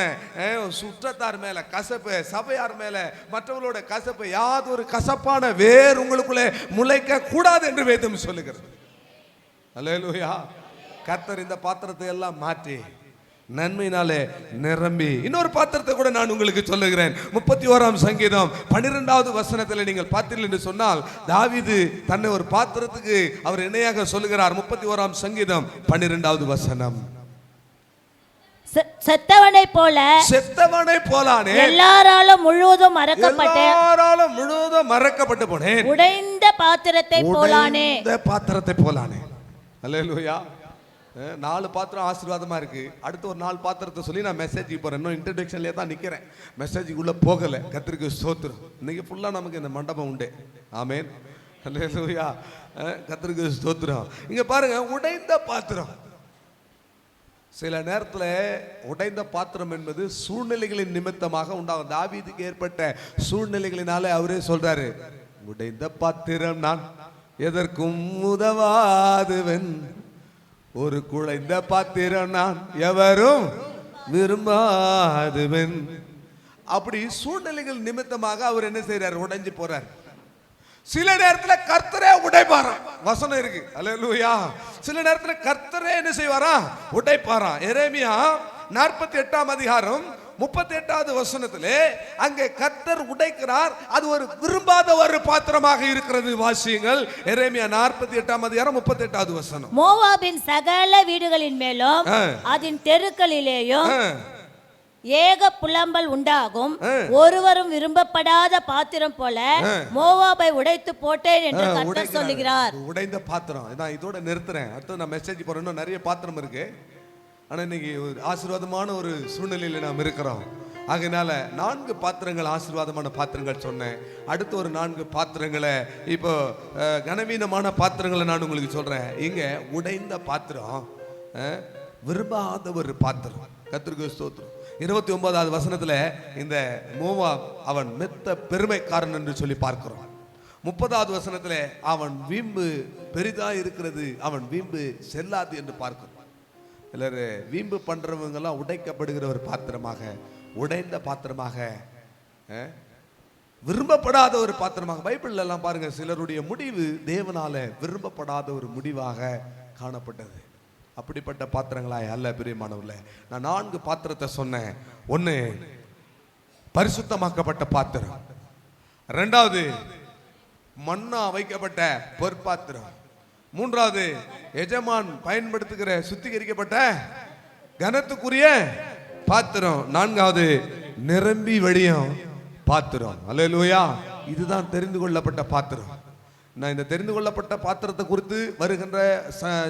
சுற்றத்தார் மேல கசப்பு, சபையார் மேல மற்றவர்களோட கசப்பு, யாவது ஒரு கசப்பான வேர் உங்களுக்குள்ளே முளைக்க கூடாது என்று வேதம் சொல்லுகிறது. அல்லேலூயா. கர்த்தர் இந்த பாத்திரத்தை எல்லாம் மாற்றி நன்மையினாலே நிரம்பி இன்னொரு பாத்திரத்தை கூட நான் உங்களுக்கு சொல்லுகிறேன். 31ஆம் சங்கீதம் 12வது வசனத்தில் நீங்கள் பார்த்தீர்கள் என்று சொன்னால், தாவீது தன்னை ஒரு பாத்திரத்துக்கு அவர் இணையாக சொல்லுகிறார். 31ஆம் சங்கீதம் 12வது வசனம், செத்தவனை போலானே எல்லாராலும் முழுவதும் மறக்கப்பட்டு போனேன், உடைந்த பாத்திரத்தை போலானே. அல்லேலூயா. 4 பாத்திரம் ஆசீர்வாதமா இருக்கு. அடுத்து ஒரு 4 பாத்திரத்தை சொல்லி நான் மெசேஜுக்கு போறேன். இன்னும் இன்ட்ரடக்ஷன்லேயே தான் நிற்கிறேன், மெசேஜுக்குள்ள போகலை. கர்த்தருக்கு ஸ்தோத்திரம். இன்னைக்கு ஃபுல்லா நமக்கு இந்த மண்டபம் உண்டு. ஆமென். அல்லேலூயா. கர்த்தருக்கு ஸ்தோத்திரம். இங்க பாருங்க, உடைந்த பாத்திரம். சில நேரத்தில் உடைந்த பாத்திரம் என்பது சூழ்நிலைகளின் நிமித்தமாக உண்டாகும். தாவீதுக்கு ஏற்பட்ட சூழ்நிலைகளினாலே அவரே சொல்றாரு, உடைந்த பாத்திரம் நான், எதற்கும் உதவாதுவன், ஒரு குழைந்த பாத்திரம் நான், எவரும் விரும்பாதுவன். அப்படி சூழ்நிலைகள் நிமித்தமாக அவர் என்ன செய்யறார், உடைஞ்சு போறார். சில நேரத்தில் கர்த்தரே உடைப்பாராம். வசனம் இருக்கு. அல்லேலூயா. சில நேரத்தில் கர்த்தரே என்ன செய்வாரா, உடைப்பாராம். எரேமியா 48ஆம் அதிகாரம் 38வது வசனத்திலே அங்கே கர்த்தர் உடைக்கிறார். அது ஒரு விரும்பாத ஒரு பாத்திரமாக இருக்கிறது. வாசியுங்கள், எரேமியா 48ஆம் அதிகாரம் 38வது வசனம். மோவாபின் சகல வீடுகளின் மேலும் அதன் தெருக்களிலேயும் ஏக புலம்பல் உண்டாகும், ஒருவரும் விரும்பப்படாத பாத்திரம் போல மோவாபை உடைத்து போட்டேன் என்று கர்த்தர் சொல்லுகிறார். உடைந்த பாத்திரம். நான் இதோட நிறுத்துறேன். அடுத்து நான் மெசேஜ் போறேன். இன்னும் நிறைய பாத்திரம் இருக்கு. ஆனா இன்னைக்கு ஒரு ஆசீர்வாதமான ஒரு சூழ்நிலையில நாம் இருக்கிறோம். ஆகையினால 4 பாத்திரங்கள், ஆசீர்வாதமான பாத்திரங்கள் சொன்னேன். அடுத்து ஒரு 4 பாத்திரங்களை, இப்போ கனவீனமான பாத்திரங்களை நான் உங்களுக்கு சொல்றேன். இங்க உடைந்த பாத்திரம், விரும்பாத ஒரு பாத்திரம். கர்த்தருக்கு ஸ்தோத்திரம். 29வது வசனத்துல இந்த மோவாப் அவன் மெத்த பெருமைக்காரன் என்று சொல்லி பார்க்கிறோம். 30வது வசனத்துல அவன் வீம்பு பெரிதா இருக்கிறது, அவன் வீம்பு செல்லாது என்று பார்க்கிறோம். எல்லாரு வீம்பு பண்றவங்க எல்லாம் உடைக்கப்படுகிற ஒரு பாத்திரமாக, உடைந்த பாத்திரமாக, விரும்பப்படாத ஒரு பாத்திரமாக. பைபிள்ல எல்லாம் பாருங்க, சிலருடைய முடிவு தேவனால விரும்பப்படாத ஒரு முடிவாக காணப்பட்டது. அப்படிப்பட்ட பாத்திரங்களாய் அல்ல பிரியமானவர்களே. நான் 4 பாத்திரத்தை சொன்னேன். 1 பரிசுத்தமாக்கப்பட்ட பாத்திரம், 2வது மண்ணா வைக்கப்பட்ட பொற்பாத்திரம், 3வது எஜமான் பயன்படுத்துகிற சுத்திகரிக்கப்பட்ட கனத்துக்குரிய பாத்திரம், 4வது நிரம்பி வழியும் பாத்திரம். அல்லேலூயா. இதுதான் தெரிந்து கொள்ளப்பட்ட பாத்திரம். நான் இந்த தெரிந்து கொள்ளப்பட்ட பாத்திரத்தை குறித்து வருகின்ற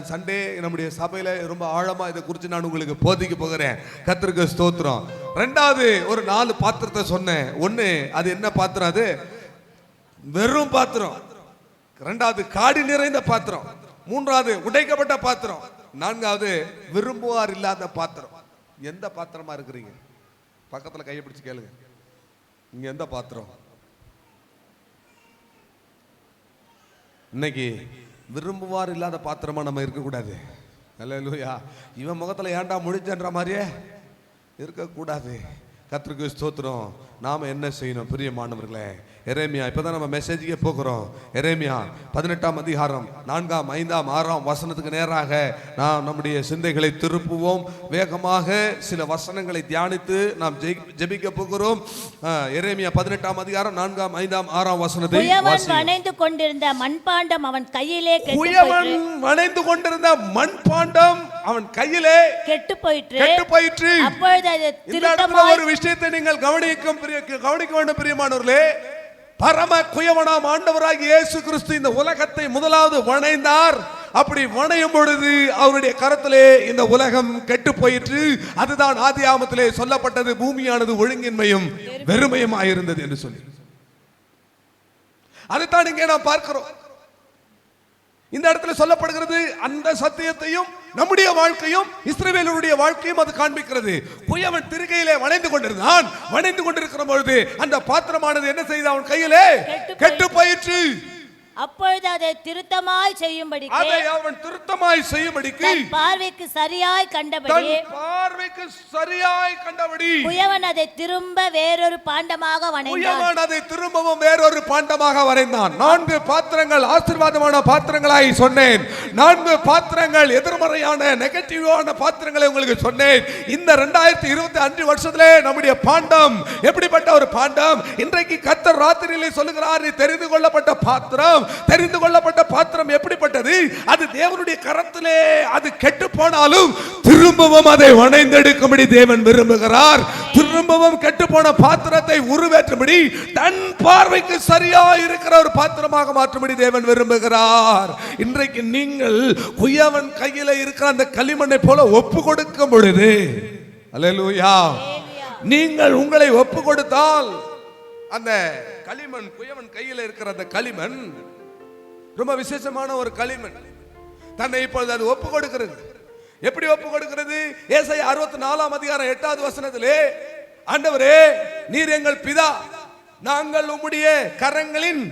சண்டே நம்முடைய சபையில ரொம்ப ஆழமா இதை குறித்து நான் உங்களுக்கு போதிக்க போகிறேன். கர்த்தருக்கு ஸ்தோத்திரம். 2வது ஒரு 4 பாத்திரத்தை சொன்னேன். 1 அது என்ன பாத்திரம், அது வெறும் பாத்திரம். 2வது காடி நிறைந்த பாத்திரம். 3வது உடைக்கப்பட்ட பாத்திரம். 4வது விரும்புவார் இல்லாத பாத்திரம். எந்த பாத்திரமா இருக்கிறீங்க? பக்கத்துல கையை பிடிச்சு கேளுங்க, இங்க எந்த பாத்திரம்? இன்னைக்கு விரும்புவார் இல்லாத பாத்திரமா நம்ம இருக்கக்கூடாது. அல்லேலூயா. இவன் முகத்துல ஏன்டா முடிச்சன்ற மாதிரியே இருக்கக்கூடாது. கர்த்தருக்கு ஸ்தோத்திரம். நாம் என்ன செய்யணும் பிரியமானவர்களே? எரேமியா, இப்பதான் நம்ம மெசேஜுக்கே போகிறோம். எரேமியா 18ஆம் அதிகாரம் 4ஆம் 5ஆம் 6ஆம் வசனத்துக்கு நேராக நாம் நம்முடைய சிந்தைகளை திருப்புவோம். வேகமாக சில வசனங்களை தியானித்து நாம் ஜெபிக்க போகிறோம். எரேமியா 18ஆம் அதிகாரம் 4ஆம் 5ஆம் 6ஆம் வசனத்தை குயவன் வணைந்து கொண்டிருந்த மண்பாண்டம் அவன் கையிலே குயவன் வணைந்து கொண்டிருந்த மண்பாண்டம் அவன் கையிலே கெட்டு போயிற்று. அப்பொழுது அது இந்த இடத்துல ஒரு விஷயத்தை நீங்கள் கவனிக்க வேண்டும் பிரியமானவர்களே. பரம குயவனாம் ஆண்டவராகிய இயேசு கிறிஸ்து இந்த உலகத்தை முதலாவது வணைந்தார். அப்படி வணையும் பொழுது அவருடைய கரத்திலே இந்த உலகம் கெட்டு போயிற்று. அதுதான் ஆதியாகமத்திலே சொல்லப்பட்டது, பூமியானது ஒழுங்கின்மையும் வெறுமையுமாயிருந்தது என்று சொல்லி. அதைத்தான் இங்கே நாம் பார்க்கிறோம். இந்த இடத்துல சொல்லப்படுகிறது. அந்த சத்தியத்தையும் நம்முடைய வாழ்க்கையும் இஸ்ரவேலருடைய வாழ்க்கையும் அது காண்பிக்கிறது. குயவன் திருகையிலே வணைந்து கொண்டிருந்தான். வணைந்து கொண்டிருக்கிற பொழுது அந்த பாத்திரமானது என்ன செய்து அவன் கையிலே கெட்டு போயிற்று. அப்பொழுது அதை திருத்தமாய் செய்யும்படிக்கு பார்வைக்கு சரியாய் கண்டபடி குயவன் அதை திரும்ப வேறொரு பாண்டமாக வரைந்தான். 4 பாத்திரங்கள் ஆசீர்வாதமான பாத்திரங்களாய் சொன்னேன். 4 பாத்திரங்கள் எதிர்மறையான நெகட்டிவான பாத்திரங்களை உங்களுக்கு சொன்னேன். இந்த 2025 வருஷத்திலே நம்முடைய பாண்டம் எப்படிப்பட்ட ஒரு பாண்டம்? இன்றைக்கு கர்த்தர் ராத்திரியிலே சொல்லுகிறார், நீ தெரிந்து கொள்ளப்பட்ட பாத்திரம். தெரிந்து கொள்ளப்பட்ட பாத்திரம் எப்படிப்பட்டது? அது தேவனுடைய கரத்திலே அது கெட்டு போனாலும் திரும்பவும் அதை வணைந்தெடுக்கும்படி தேவன் விரும்புகிறார். திரும்பவும் கெட்டு போன பாத்திரத்தை உருவேற்றும்படி தன் பார்வைக்கு சரியா இருக்கிற ஒரு பாத்திரமாக மாற்றும்படி தேவன் விரும்புகிறார். இன்றைக்கு நீங்கள் குயவன் கையில இருக்கிற அந்த களிமண்ணை போல ஒப்பு கொடுக்கும் பொழுது, அல்லேலூயா, நீங்கள் உங்களை ஒப்பு கொடுத்தால் அந்த களிமண், குயவன் கையில இருக்கிற அந்த களிமண் ரொம்ப விசேஷமான ஒரு களிமண். தன்னை இப்பொழுது அது ஒப்பு கொடுக்கிறது. எப்படி ஒப்பு கொடுக்கிறது? ஏசாயா 64ஆம் அதிகாரம் 8வது வசனத்திலே, ஆண்டவரே நீர் எங்கள் பிதா, நாங்கள் உம்முடைய கரங்களின்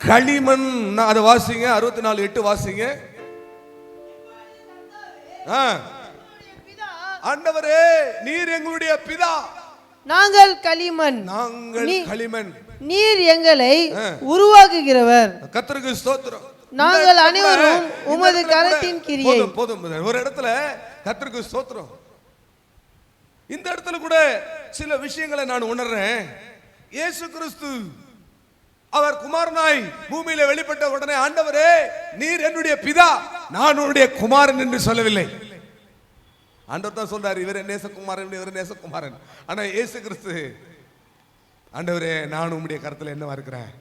களிமண். அதை வாசிங்க, 64:8 வாசிங்க. ஆண்டவரே நீர் எங்களுடைய பிதா, நாங்கள் களிமண். நீர் எங்களை உருவாக்குகிறவர். கர்த்தருக்கு ஸ்தோத்திரம். நாங்கள் அனைவரும் உமது கரத்தின் கிரியை. போதும். ஒரு இடத்துல கர்த்தருக்கு ஸ்தோத்திரம். இந்த இடத்துல கூட சில விஷயங்களை நான் உணர்றேன். இயேசு கிறிஸ்து அவர் குமாரனாய் பூமியில வெளிப்பட்ட உடனே, ஆண்டவரே நீர் என்னுடைய பிதா, நான் உன்னுடைய குமாரன் என்று சொல்லவில்லை. ஆண்டவர் தான் சொல்றாரு, இவர் நேசகுமாரன், இவர் நேசகுமாரன். ஆனா இயேசு கிறிஸ்து, ஆண்டவரே நான் உம்முடைய கரத்தில் என்னவா இருக்கிறேன்?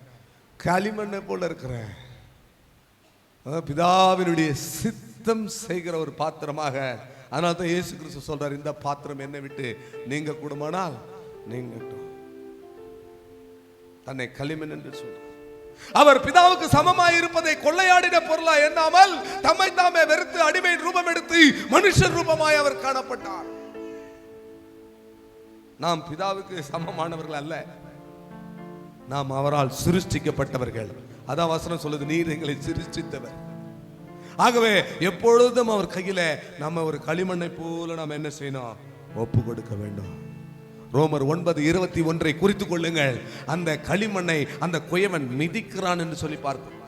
களிமண்ணை போல இருக்கிறேன். பிதாவினுடைய சித்தம் செய்கிற ஒரு பாத்திரமாக. அதனால தான் இயேசு கிறிஸ்து சொல்றாரு, இந்த பாத்திரம் என்னை விட்டு நீங்க கூடுமானால் நீங்கட்டும். தன்னை களிமண் என்று சொல்றார். அவர் பிதாவுக்கு சமமாய் இருப்பதை கொள்ளையாடின பொருளா எண்ணாமல் தம்மை தாமே வெறுத்து அடிமை ரூபம் எடுத்து மனுஷர் ரூபமாய் அவர் காணப்பட்டார். நாம் பிதாவுக்கு சமமானவர்கள் அல்ல, நாம் அவரால் சிருஷ்டிக்கப்பட்டவர்கள். அதான் வசனம் சொல்லுது, நீர் எங்களை சிருஷ்டித்தவர். ஆகவே எப்பொழுதும் அவர் கையில நம்ம ஒரு களிமண்ணை போல நாம் என்ன செய்யணும்? ஒப்பு கொடுக்க வேண்டும். ரோமர் 9:21 குறித்துக் கொள்ளுங்கள். அந்த களிமண்ணை அந்த குயவன் மிதிக்கிறான் என்று சொல்லி பார்ப்போம்.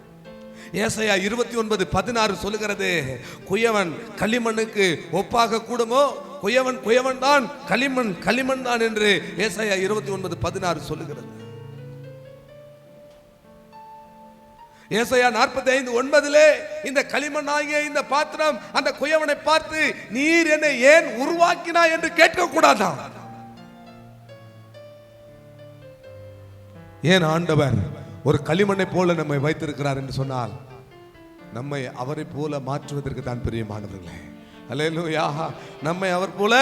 ஏசாயா 29:16 சொல்லுகிறது, குயவன் களிமண்ணுக்கு ஒப்பாக கூடுமோ? குயவன் தான், களிமண் தான் என்று ஏசாயா 29:16 சொல்லுகிறது. ஏசாயா 45:9 இந்த களிமண் ஆகிய இந்த பாத்திரம் அந்த குயவனை பார்த்து, நீர் என்னை ஏன் உருவாக்கினாய் என்று கேட்க கூடாதான்? ஏன் ஆண்டவர் ஒரு களிமண்ணை போல நம்மை வைத்திருக்கிறார் என்று சொன்னால், நம்மை அவரை போல மாற்றுவதற்கு தான் பிரியமானவர்களே. அல்லேலூயா. நம்மை அவர் போல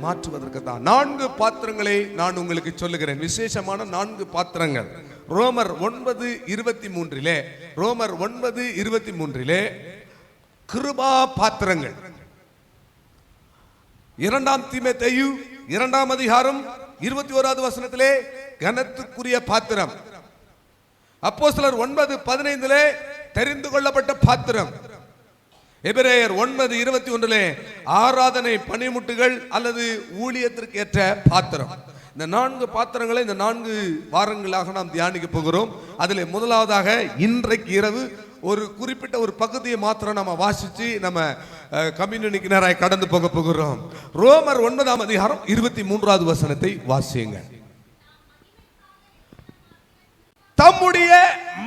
மாற்றுவதற்கு தான் 4 பாத்திரங்களை நான் உங்களுக்கு சொல்லுகிறேன். விசேஷமான 4 பாத்திரங்கள். ரோமர் 9:23 கிருபா பாத்திரங்கள். 2 தீமோத்தேயு 2ஆம் அதிகாரம் 21வது வசனத்திலே கனத்துக்குரிய பாத்திரம். அப்போஸ்தலர் 9:15 தெரிந்து கொள்ளப்பட்ட பாத்திரம். எபிரேயர் 9:21 ஆராதனை பணிமுட்டுகள் அல்லது ஊழியத்திற்கு ஏற்ற பாத்திரம். இந்த 4 பாத்திரங்களை இந்த 4 வாரங்களாக நாம் தியானிக்க போகிறோம். அதில் முதலாவதாக இன்றைக்கு இரவு ஒரு குறிப்பிட்ட ஒரு பகுதியை மாத்திரம் நம்ம வாசிச்சு நம்ம கம்யூனிட்டிக்கு நேராக கடந்து போக போகிறோம். ரோமர் 9ஆம் அதிகாரம் 23வது வசனத்தை வாசியுங்க. தம்முடைய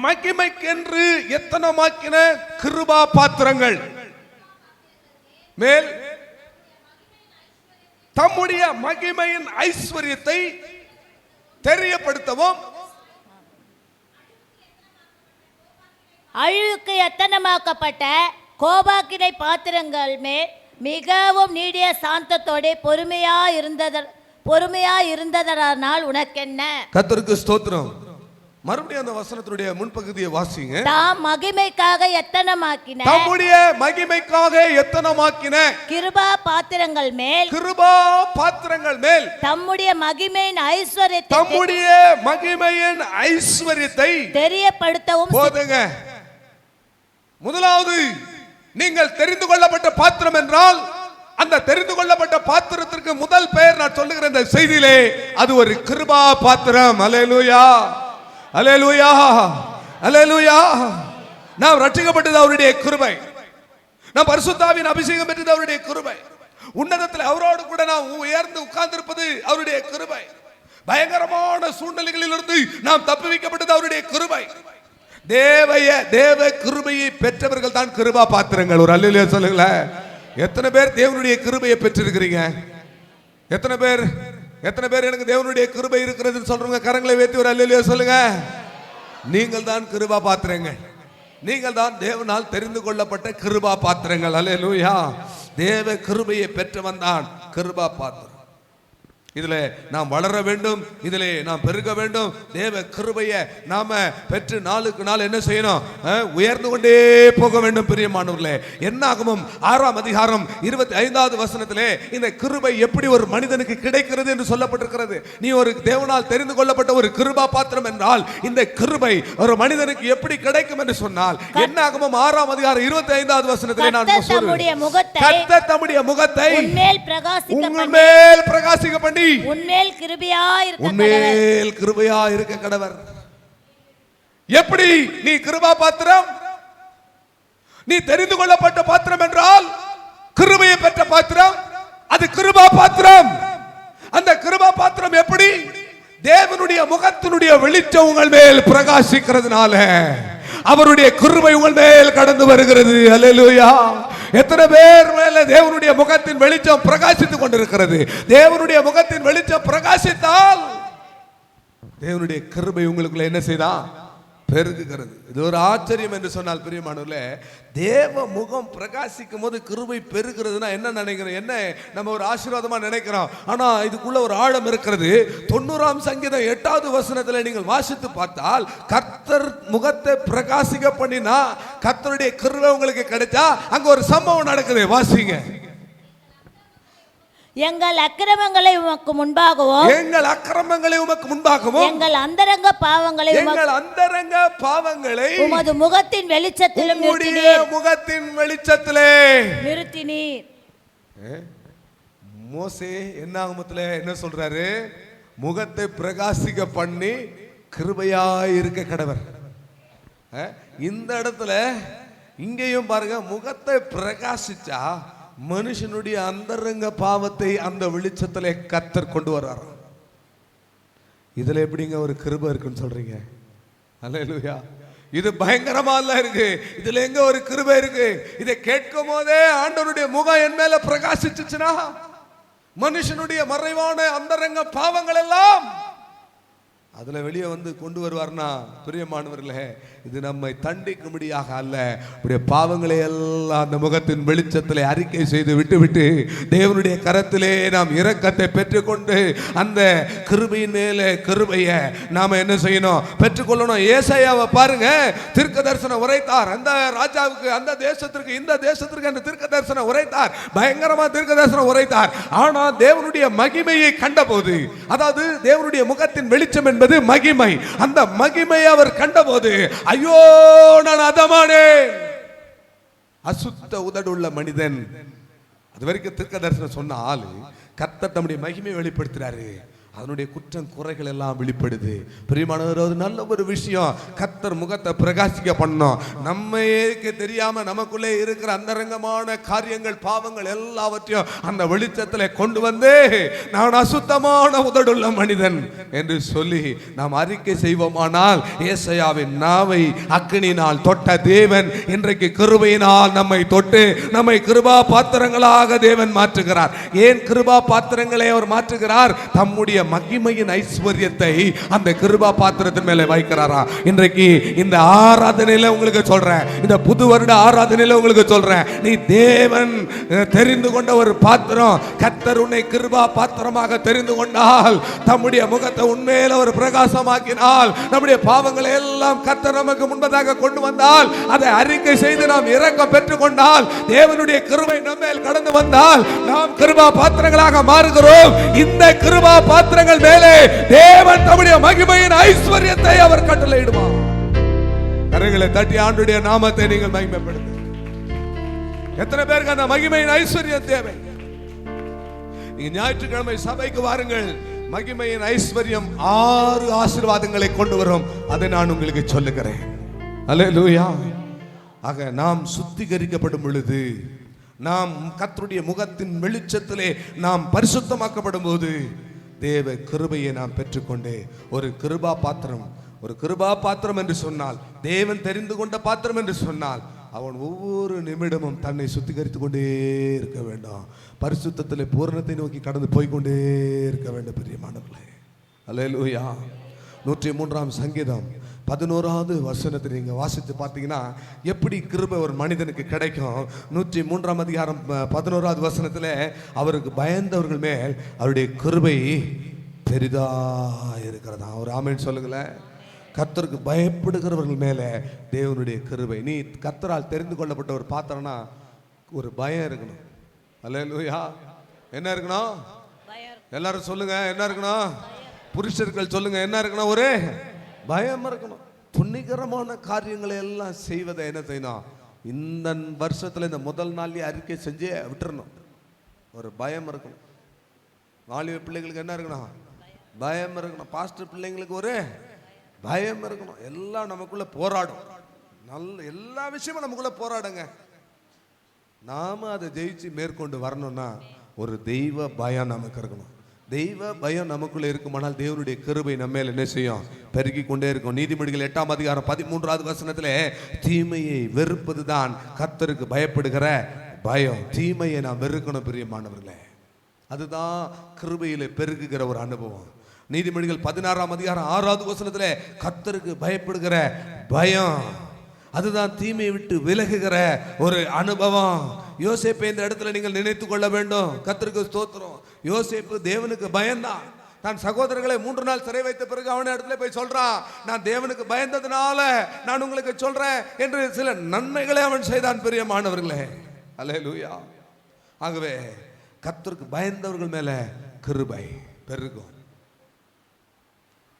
மகிமைக்கென்று எத்தனமாக்கின கிருபா பாத்திரங்கள் மேல் தம்முடைய மகிமையின் ஐஸ்வர்யத்தை தெரியப்படுத்தவும் அழுக்கு எத்தனமாக்கப்பட்ட கோபாக்கினை பாத்திரங்கள் மேல் மிகவும் நீடிய சாந்தத்தோட பொறுமையா இருந்ததனால் உனக்கென்ன? கர்த்தருக்கு ஸ்தோத்திரம். மறுபடியும் அந்த வசனத்துடைய முன்பகுதியை வாசிங்க. தாம் மகிமைக்காக எத்தனமாக்கின தம்முடைய மகிமைக்காக எத்தனமாக்கின கிருபா பாத்திரங்கள் மேல் தம்முடைய மகிமையின் ஐஸ்வர்யத்தை தெரியப்படுத்தவும். போதுங்க. முதலாவது, நீங்கள் தெரிந்து கொள்ளப்பட்ட பாத்திரம் என்றால் அந்த தெரிந்து கொள்ளப்பட்ட பாத்திரத்திற்கு முதல் பெயர் நான் சொல்லுகிற இந்த செய்தியிலே அது ஒரு கிருபா பாத்திரம். அல்லேலூயா, அல்லேலூயா, அல்லேலூயா. நாம் ரட்சிக்கப்பட்டது அவருடைய கிருபை. நாம் பரிசுத்தாவின் அபிஷேகம் பெற்றது அவருடைய கிருபை. உன்னதத்தில் அவரோடு கூட நாம் உயர்ந்து உட்கார்ந்திருப்பது அவருடைய கிருபை. பயங்கரமான சூழ்நிலைகளில் இருந்து நாம் தப்புவிக்கப்பட்டது அவருடைய கிருபை. தேவ கிருபையை பெற்றவர்கள் தான் கிருபா பாத்திரங்கள். ஒரு அல்லேலூயா சொல்லுங்களேன். எத்தனை பேர் தேவனுடைய கிருபையை பெற்றிருக்கிறீங்க? எத்தனை பேர் எனக்கு தேவனுடைய கிருபை இருக்கிறதுன்னு சொல்றவங்க கரங்களை வைத்து ஒரு அல்லேலூயா சொல்லுங்க. நீங்கள் தான் கிருபா பாத்திரங்கள். நீங்கள் தான் தேவனால் தெரிந்து கொள்ளப்பட்ட கிருபா பாத்திரங்கள். அல்லேலூயா. தேவ கிருபையை பெற்றவன் தான் கிருபா பாத்திரம். இதிலே நாம் வளர வேண்டும், இதிலே நாம் பெருக வேண்டும். தேவ கிருபையை நாம பெற்று நாளுக்கு நாள் என்ன செய்யணும்? உயர்ந்து கொண்டே போக வேண்டும். பிரியமானவர்களே, என்னாகமம் 6ஆம் அதிகாரம் 25வது வசனத்திலே இந்த கிருபை எப்படி ஒரு மனிதனுக்கு கிடைக்கிறது என்று சொல்லப்பட்டிருக்கிறது. நீ ஒரு தேவனால் தெரிந்து கொள்ளப்பட்ட ஒரு கிருபா பாத்திரம் என்றால் இந்த கிருபை ஒரு மனிதனுக்கு எப்படி கிடைக்கும் என்று சொன்னால் என்னாகமம் 6ஆம் அதிகாரம் 25வது வசனத்திலே நான் சொல்றேன். கர்த்தர் தம்முடைய முகத்தை உன்மேல் பிரகாசிக்க பண்ணி உன்மேல் கிருபையா இருக்க கடவர். எப்படி நீ கிருபா பாத்திரம்? நீ தெரிந்து கொள்ளப்பட்ட பாத்திரம் என்றால் கிருபையை பெற்ற பாத்திரம், அது கிருபா பாத்திரம். அந்த கிருபா பாத்திரம் எப்படி? தேவனுடைய முகத்தினுடைய வெளிச்சம் உங்கள் மேல் பிரகாசிக்கிறதுனால அவருடைய கிருபை உங்கள் மேல் கடந்து வருகிறது. அல்லேலூயா. எத்தனை பேர் மேல தேவனுடைய முகத்தின் வெளிச்சம் பிரகாசித்துக் கொண்டிருக்கிறது? தேவனுடைய முகத்தின் வெளிச்சம் பிரகாசித்தால் தேவனுடைய கிருபை உங்களுக்குள்ள என்ன செய்தா? பெருகுகிறது. இது ஒரு ஆச்சரியம் என்று சொன்னால் பிரியமானவர்களே, தேவ முகம் பிரகாசிக்கும் போது கிருபை பெருகிறதுனா என்ன நினைக்கிறோம்? என்ன நம்ம ஒரு ஆசீர்வாதமா நினைக்கிறோம். ஆனா இதுக்குள்ள ஒரு ஆழம் இருக்கிறது. 90ஆம் சங்கீதம் 8வது வசனத்தில் நீங்கள் வாசித்து பார்த்தால் கர்த்தர் முகத்தை பிரகாசிக்க பண்ணினா கர்த்தருடைய கிருபை உங்களுக்கு கிடைச்சா அங்க ஒரு சம்பவம் நடக்குது. வாசிங்க. எங்கள் அக்கிரமங்களை உமக்கு முன்பாகவும் எங்கள் அந்தரங்க பாவங்களை உமது முகத்தின் வெளிச்சத்திலும் நிறுத்தினீர். மோசே என்னாகமத்துல என்ன சொல்றாரு? முகத்தை பிரகாசிக்க பண்ணி கிருபையாய் இருக்க கடவர். இந்த இடத்துல இங்கேயும் பாருங்க, முகத்தை பிரகாசிச்சா மனுஷனுடைய அந்தரங்க பாவத்தை அந்த வெளிச்சத்திலே கர்த்தர் கொண்டு வர்றார். இதுல எப்படிங்க ஒரு கிருபை இருக்குன்னு சொல்றீங்க? அல்லேலூயா. இது பயங்கரமா இருக்கு. இதுல எங்க ஒரு கிருபை இருக்கு? இதை கேட்கும் போதே ஆண்டவருடைய முகம் என் மேல பிரகாசிச்சுச்சுன்னா மனுஷனுடைய மறைவான அந்தரங்க பாவங்கள் எல்லாம் அதுல வெளியே வந்து கொண்டு வருவார்னா பிரியமானவர்களே, இது நம்மை தண்டிக்கும்படியாக அல்ல, அப்படியே பாவங்களை எல்லாம் அந்த முகத்தின் வெளிச்சத்திலே அறிக்கை செய்து விட்டு தேவனுடைய கரத்திலே நாம் இரக்கத்தை பெற்றுக்கொண்டு அந்த கிருபையின் மேலே கிருபையை நாம என்ன செய்யணும்? பெற்றுக்கொள்ளணும். ஏசாயாவை பாருங்க, தீர்க்க தரிசனம் உரைத்தார். அந்த ராஜாவுக்கு, அந்த தேசத்திற்கு, இந்த தேசத்திற்கு அந்த தீர்க்க தரிசனம் உரைத்தார். பயங்கரமா தீர்க்க தரிசனம் உரைத்தார். ஆனா தேவனுடைய மகிமையை கண்டபோது, அதாவது தேவனுடைய முகத்தின் வெளிச்சம் என்பது மகிமை, அந்த மகிமையை அவர் கண்டபோது ஐயோ நான் அதமானே, அசுத்த உதடுள்ள மனிதன். அது வரைக்கும் தீர்க்க தரிசனம் சொன்ன ஆளு கர்த்தர் தம்முடைய மகிமையை வெளிப்படுத்துறாரு. அதனுடைய குற்றம் குறைகள் எல்லாம் வெளிப்படுது. பிரியமானவர், ஒரு நல்ல ஒரு விஷயம். கர்த்தர் முகத்தை பிரகாசிக்க பண்ணோம். நம்மையே தெரியாம நமக்குள்ளே இருக்கிற அந்தரங்கமான காரியங்கள், பாவங்கள் எல்லாவற்றையும் அந்த வெளிச்சத்தில் கொண்டு வந்து நான் அசுத்தமான உதடுள்ள மனிதன் என்று சொல்லி நாம் அறிக்கை செய்வோமானால், ஏசாயாவின் நாவை அக்கினியினால் தொட்ட தேவன் இன்றைக்கு கிருபையினால் நம்மை தொட்டு நம்மை கிருபா பாத்திரங்களாக தேவன் மாற்றுகிறார். ஏன் கிருபா பாத்திரங்களை அவர் மாற்றுகிறார்? தம்முடைய மகிமையின் ஐஸ்வர்யத்தை அந்த கிருபா பாத்திரத்தின் மேலே வைக்கிறாரா. இன்றைக்கு இந்த ஆராதனையில உங்களுக்கு சொல்றேன், இந்த புது வருட ஆராதனையில உங்களுக்கு சொல்றேன், நீ தேவன் தெரிந்து கொண்ட ஒரு பாத்திரம். கர்த்தர் உன்னை கிருபா பாத்திரமாக தெரிந்து கொண்டால், தம்முடைய முகத்தை உண்மையில ஒரு பிரகாசமாக்கினால், நம்முடைய பாவங்களை எல்லாம் கர்த்தர் நமக்கு முன்பதாக கொண்டு வந்தால், அதை அறிக்கை செய்து நாம் இரக்கம் பெற்றுக் கொண்டால், தேவனுடைய கிருபை நம்ம மேல் கடந்து வந்தால், நாம் கிருபா பாத்திரங்களாக மாறுகிறோம். இந்த கிருபா பாத்திரங்கள் மேலே தேவன் தம்முடைய மகிமையின் ஐஸ்வர்யத்தை அவர் கட்டளையிடுவார். கரங்களை தட்டி ஆண்டுடைய நாமத்தை நீங்கள் மகிமைப்படுத்துங்க. எத்தனை பேருக்கு அந்த மகிமையின் ஐஸ்வர்யம் தேவை? நீங்க ஞாயிற்றுக்கிழமை சபைக்கு வாருங்கள். மகிமையின் ஐஸ்வர்யம் 6 ஆசீர்வாதங்களை கொண்டு வரும். அதை நான் உங்களுக்கு சொல்லுகிறேன். அல்லேலூயா. ஆக நாம் சுத்திகரிக்கப்படும் பொழுது, நாம் கர்த்தருடைய முகத்தின் வெளிச்சத்திலே நாம் பரிசுத்தமாக்கப்படும் போது, தேவ கிருபையை நாம் பெற்றுக்கொண்டே ஒரு கிருபா பாத்திரம். ஒரு கிருபா பாத்திரம் என்று சொன்னால், தேவன் தெரிந்து கொண்ட பாத்திரம் என்று சொன்னால், அவன் ஒவ்வொரு நிமிடமும் தன்னை சுத்திகரித்துக் கொண்டே இருக்க வேண்டும். பரிசுத்தத்திலே பூரணத்தை நோக்கி கடந்து போய்கொண்டே இருக்க வேண்டும். பிரியமானவர்களே, அல்லேலூயா. 103ஆம் சங்கீதம் 11வது வசனத்தை நீங்க வாசித்து பார்த்தீங்கன்னா எப்படி கிருபை ஒரு மனிதனுக்கு கிடைக்கும். 103ஆம் அதிகாரம் 11வது வசனத்தில், அவருக்கு பயந்தவர்கள் மேல் அவருடைய கிருபை பெரிதா இருக்கிறதா. ஒரு ஆமென் சொல்லுங்களேன். கர்த்தருக்கு பயப்படுகிறவர்கள் மேலே தேவனுடைய கிருபை. நீ கர்த்தரால் தெரிந்து கொள்ளப்பட்ட ஒரு பாத்திரம்னா ஒரு பயம் இருக்கணும். அல்லேலூயா. என்ன இருக்கணும்? எல்லாரும் சொல்லுங்க, என்ன இருக்கணும்? புருஷர்கள் சொல்லுங்க, என்ன இருக்கணும்? ஒரு பயம் இருக்கணும். புண்ணிகரமான காரியங்களை எல்லாம் செய்வதை என்ன செய்யணும்? இந்த வருஷத்துல இந்த முதல் நாள்லயே அறிக்கை செஞ்சே விட்டுறணும். ஒரு பயம் இருக்கணும். வாலிப பிள்ளைகளுக்கு என்ன இருக்கணும்? பயம் இருக்கணும். பாஸ்டர் பிள்ளைங்களுக்கு ஒரு பயம் இருக்கணும். எல்லாம் நமக்குள்ள போராடும். நல்ல எல்லா விஷயமும் நமக்குள்ள போராடுங்க. நாம அதை ஜெயிச்சு மேற்கொண்டு வரணும்னா ஒரு தெய்வ பயம் நமக்கு இருக்கணும். தெய்வ பயம் நமக்குள்ள இருக்குமானால் தேவனுடைய கிருபை நம்ம மேல என்ன செய்யும்? பெருகி கொண்டே இருக்கும். நீதிமொழிகள் 8ஆம் அதிகாரம் 13வது வசனத்திலே, தீமையை வெறுப்பதுதான் கர்த்தருக்கு பயப்படுகிற பயம். தீமையை நாம் வெறுக்கணும் பிரியமானவர்களே. அதுதான் கிருபையிலே பெருகுகிற ஒரு அனுபவம். நீதிமொழிகள் 16ஆம் அதிகாரம் 6வது வசனத்திலே, கர்த்தருக்கு பயப்படுகிற பயம் அதுதான் தீமையை விட்டு விலகுகிற ஒரு அனுபவம். யோசேப்பை இந்த இடத்துல நீங்கள் நினைத்துக் கொள்ள வேண்டும். கர்த்தருக்கு ஸ்தோத்திரம். யோசேப்பு தேவனுக்கு பயந்தான். தான் சகோதரர்களை 3 நாள் சிறை வைத்த பிறகு அவன இடத்துல போய் சொல்றான், நான் தேவனுக்கு பயந்ததுனால நான் உங்களுக்கு சொல்றேன் என்று சில நன்மைகளை அவன் செய்தான். பிரியமானவர்களே, அல்லேலூயா. ஆகவே கர்த்தருக்கு பயந்தவர்கள் மேல கிருபை பெருகும்.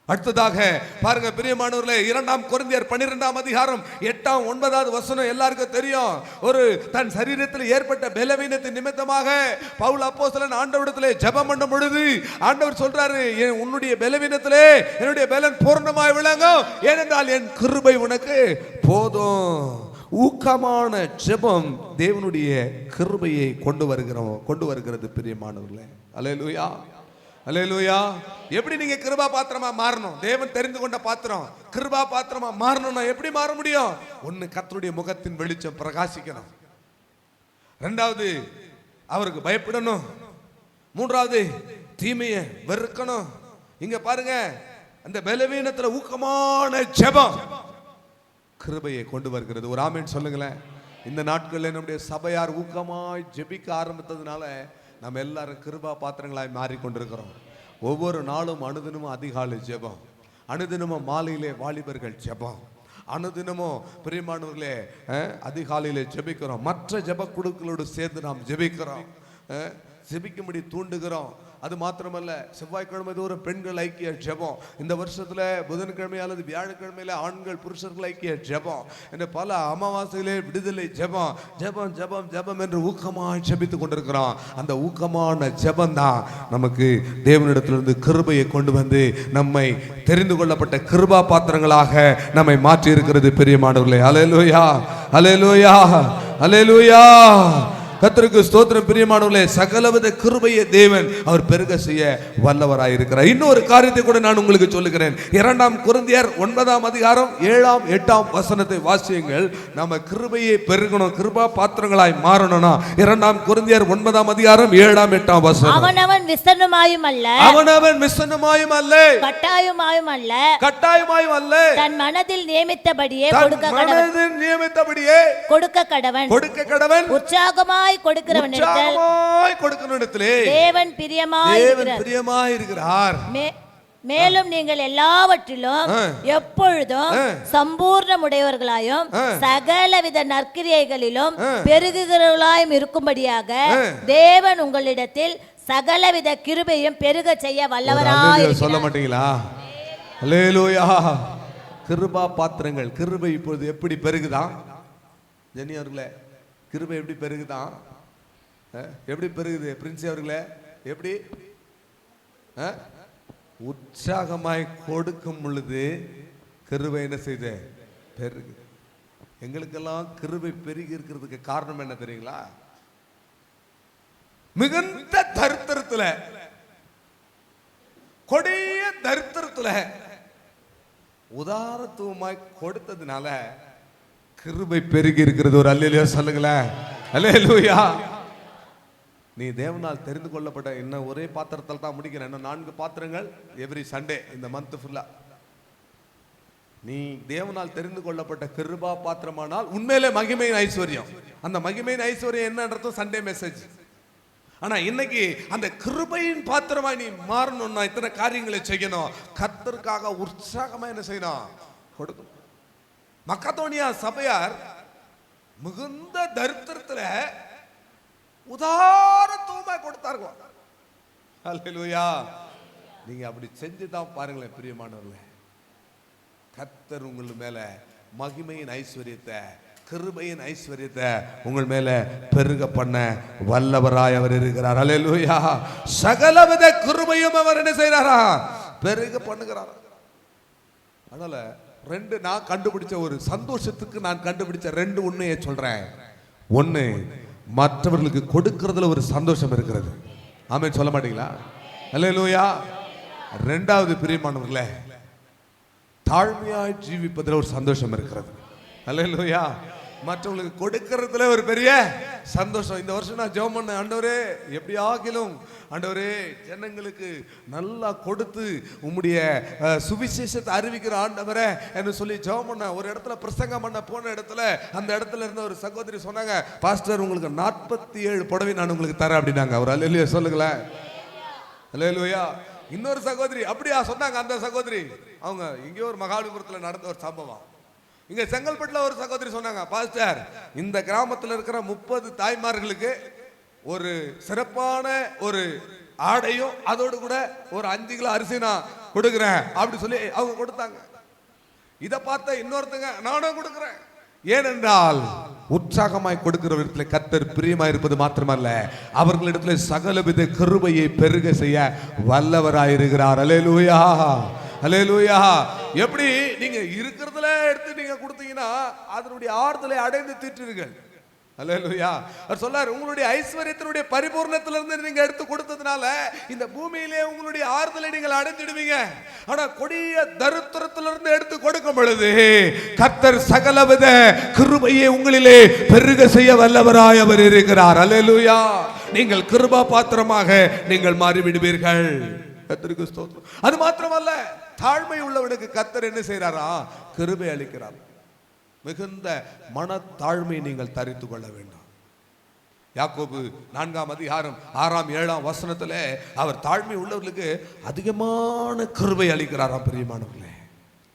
அடுத்ததாக பாருங்க பிரியமானவர்களே, 2 கொரிந்தியர் 12ஆம் அதிகாரம் 8ஆம் 9வது வசனம் எல்லாருக்கும் தெரியும். ஒரு தன் சரீரத்தில் ஏற்பட்ட பலவீனத்தின் நிமித்தமாக பவுல் அப்போஸ்தலன் ஆண்டவரிடத்திலே ஜெபம் பண்ணும் பொழுது ஆண்டவர் சொல்றாரு, உன்னுடைய பலவீனத்திலே என்னுடைய பலன் பூர்ணமாய் விளங்கும், ஏனென்றால் என் கிருபை உனக்கு போதும். ஊக்கமான ஜெபம் தேவனுடைய கிருபையை கொண்டு வருகிறது பிரியமானவர்களே. அல்லேலூயா, அல்லேலூயா. எப்படி நீங்க கிருபா பாத்திரமா மாறணும்? தேவன் தெரிந்து கொண்ட பாத்திரம் கிருபா பாத்திரமா மாறணும்னா எப்படி மாற முடியும்? ஒன்னு, கர்த்தருடைய முகத்தின் வெளிச்சம் பிரகாசிக்கணும். 2வது, அவருக்கு பயப்படணும். 3வது, தீமையை வெறுக்கணும். இங்க பாருங்க, அந்த பலவீனத்துல ஊக்கமான ஜெபம் கிருபையை கொண்டு வருகிறது. ஒரு ஆமென் சொல்லுங்களேன். இந்த நாட்களில் நம்முடைய சபையார் ஊக்கமாய் ஜெபிக்க ஆரம்பித்ததுனால நம்ம எல்லாரும் கிருபா பாத்திரங்களாய் மாறிக்கொண்டிருக்கிறோம். ஒவ்வொரு நாளும் அனுதினமும் அதிகாலை ஜெபம், அனுதினமும் மாலையிலே வாலிபர்கள் ஜெபம், அனுதினமும் பிரியமானவர்களே அதிகாலையிலே ஜெபிக்கிறோம். மற்ற ஜெப குழுக்களோடு சேர்ந்து நாம் ஜெபிக்கிறோம். ஜெபிக்கும்படி தூண்டுகிறோம். அது மாத்திரமல்ல, செவ்வாய்க்கிழமை தோறும் பெண்கள் ஐக்கிய ஜெபம், இந்த வருஷத்துல புதன்கிழமை அல்லது வியாழக்கிழமையில ஆண்கள் புருஷர்கள் ஐக்கிய ஜெபம், இந்த பல அமாவாசையிலே விடுதலை ஜெபம், ஜெபம் ஜெபம் ஜெபம் என்று ஊக்கமாய் ஜெபித்துக் கொண்டிருக்கிறோம். அந்த ஊக்கமான ஜெபம் தான் நமக்கு தேவனிடத்திலிருந்து கிருபையை கொண்டு வந்து நம்மை தெரிந்து கொள்ளப்பட்ட கிருபா பாத்திரங்களாக நம்மை மாற்றி இருக்கிறது. பிரியமானவர்களே, அல்லேலூயா அல்லேலூயா அல்லேலூயா. கர்த்தருக்கு ஸ்தோத்திரம். பிரியமானவர்களே, சகலவித கிருபையை தேவன் அவர் பெருக செய்ய வல்லவராயிருக்கிறார். இன்னொரு காரியத்தை கூட நான் உங்களுக்கு சொல்லுகிறேன். 2 கொரிந்தியர் 9 அதிகாரம் 7, 8 வசனத்தை வாசியுங்கள். நாம கிருபையை பெருகணும், கிருபா பாத்திரங்களாய் மாறணும்னா 2 கொரிந்தியர் 9 அதிகாரம் 7, 8 வசனம். அவனவன் விசனமாயும் அல்ல, அவனவன் விசனமாயும் அல்ல, கட்டாயமாயும் அல்ல, கட்டாயமாயும் அல்ல, தன் மனதில் நியமித்தபடியே தன் கொடுக்க கடவன், மனதில் நியமித்தபடியே கொடுக்க கடவன், கொடுக்க கடவன், உற்சாகமாய் கொடுக்கிறவனிடத்தில் தேவன் பிரியமாய் பிரியமாயிருக்கிறார். மேலும் நீங்கள் எல்லாவற்றிலும் எப்பொழுதும் சம்பூர்ணமுடையவர்களாயும் சகலவித நற்கிரியைகளிலும் பெருகுகிறவர்களாயும் இருக்கும்படியாக தேவன் உங்களிடத்தில் சகலவித கிருபையும் பெருக செய்ய வல்லவராய் சொல்ல மாட்டீங்களா? அல்லேலூயா. கிருபா பாத்திரங்கள், கிருபை இப்பொழுது எப்படி பெருகுதான்? ஜெனி அவர்களே, கிருபை எப்படி பெருகுதான்? எப்படி பெருகுது? பிரின்சி அவர்களே, எப்படி? உற்சாகமாய் கொடுக்கும் பொழுது கிருபை என்ன செய்து பெருகு. எங்களுக்கெல்லாம் கிருபை பெருகி இருக்கிறதுக்கு காரணம் என்ன தெரியுங்களா? மிகுந்த தரித்திரத்துல, கொடிய தரித்திரத்துல உதாரத்துவமாய் கொடுத்ததுனால கிருபை பெருகி இருக்கிறது. ஒரு அல்லேலூயா சொல்லுங்களேன். அல்லேலூயா. நீ தேவனால் தெரிந்து கொள்ளப்பட்ட, இன்னும் ஒரே பாத்திரத்தில் தான் முடிக்கிறேன், இன்னும் 4 பாத்திரங்கள் எவ்ரி சண்டே இந்த மந்த் ஃபுல்லா. நீ தேவனால் தெரிந்து கொள்ளப்பட்ட கிருபா பாத்திரமானால் உண்மையிலே மகிமையின் ஐஸ்வர்யம். அந்த மகிமையின் ஐஸ்வர்யம் என்னன்றது சண்டே மெசேஜ். ஆனா இன்னைக்கு அந்த கிருபையின் பாத்திரமா நீ மாறணும்னா இத்தனை காரியங்களை செய்யணும். கர்த்தருக்காக உற்சாகமா என்ன செய்யணும்? கொடுக்கணும். மக்கதோனியா சபையார் மிகுந்த தரித்திரத்துல உதாரத்துவமா கொடுத்தார்கள். அல்லேலூயா. நீங்க அப்படி செஞ்சுதான் பாருங்களேன் பிரியமானவர்களே. கர்த்தர் உங்கள் மேல மகிமையின் ஐஸ்வர்யத்தை, கிருபையின் ஐஸ்வர்யத்தை உங்கள் மேல பெருக பண்ண வல்லவராய் அவர் இருக்கிறார். அல்லேலூயா. சகலவித கிருபையும் அவர் என்ன செய்யறாரா? பெருக பண்ணுகிறார். அதனால நான் கண்டுபிடிச்ச ஒரு சந்தோஷத்துக்கு நான் கண்டுபிடிச்ச 2 உண்மையை சொல்றேன். ஒண்ணு, மற்றவர்களுக்கு கொடுக்கிறதுல ஒரு சந்தோஷம் இருக்கிறது. ஆமென் சொல்ல மாட்டீங்களா? அல்லேலூயா. 2வது பிரியமானவர்களே, தாழ்மையாய் ஜீவிப்பதில் ஒரு சந்தோஷம் இருக்கிறது. அல்லேலூயா. மற்றவங்களுக்கு கொடுக்கறதுல ஒரு பெரிய சந்தோஷம். இந்த வருஷம் நான் ஜெபம் பண்ண, ஆண்டவரே எப்படியாகிலும் ஆண்டவரே ஜனங்களுக்கு நல்லா கொடுத்து உம்முடைய சுவிசேஷத்தை அறிவிக்கிற ஆண்டவரே என்று சொல்லி ஜெபம் பண்ண. ஒரு இடத்துல பிரசங்கம் பண்ண போன இடத்துல அந்த இடத்துல இருந்த ஒரு சகோதரி சொன்னாங்க, பாஸ்டர் உங்களுக்கு 47 புடவை நான் உங்களுக்கு தரேன் அப்படின்னாங்க. அவர் அல்லேலூயா சொல்லுங்களேன். அல்லேலூயா. இன்னொரு சகோதரி அப்படியா சொன்னாங்க. அந்த சகோதரி அவங்க இங்கே ஒரு மகாபலிபுரத்தில் நடந்த ஒரு சம்பவம். இங்க செங்கல்பட்டுல ஒரு சகோதரி சொன்னாங்க, பாஸ்டர் இந்த கிராமத்தில் இருக்கிற 30 தாய்மார்களுக்கு ஒரு சிறப்பான ஒரு ஆடையும் அதோடு கூட ஒரு 5 கிலோ அரிசி நான் கொடுக்குறேன் அப்படி சொல்லி அவங்க கொடுத்தாங்க. இதை பார்த்த இன்னொருத்தங்க, நானும் கொடுக்குறேன். ஏனென்றால் உற்சாகமாய் கொடுக்கிற விதத்துல கர்த்தர் பிரியமாய் இருப்பது மாத்திரமல்ல, அவர்களிடத்துல சகலவித கிருபையை பெருக செய்ய வல்லவராயிருக்கிறார். அல்லேலூயா அல்லேலூயா. எப்படி நீங்க இருக்கிறதுல எடுத்து நீங்க கொடுத்தீங்கன்னா அதனுடைய ஆறுதலை அடைந்து தீட்டுவீர்கள். அல்லேலூயா. அவர் சொல்லார், உங்களுடைய ஐஸ்வர்யத்தினுடைய பரிபூர்ணத்திலிருந்து நீங்க எடுத்து கொடுத்ததுனால இந்த பூமியிலே உங்களுடைய ஆறுதலை நீங்கள் அடைஞ்சிடுவீங்க. ஆனா கொடிய தரித்திரத்திலிருந்து எடுத்து கொடுக்கும் பொழுது கர்த்தர் சகலவித கிருபையை உங்களிலே பெருக செய்ய வல்லவராய் அவர் இருக்கிறார். அல்லேலூயா. நீங்கள் கிருபா பாத்திரமாக நீங்கள் மாறிவிடுவீர்கள். கர்த்தருக்கு ஸ்தோத்திரம். அது மாத்திரமல்ல, தாழ்மை உள்ளவனுக்கு கர்த்தர் என்ன செய்யறாரா? கிருபை அளிக்கிறார். மிகுந்த மனத்தாழ்மை நீங்கள் தரித்து கொள்ள வேண்டும். யாக்கோபு 4 அதிகாரம் 6, 7 வசனத்துல அவர் தாழ்மை உள்ளவர்களுக்கு அதிகமான கிருபை அளிக்கிறாராம். பிரியமானவர்களே,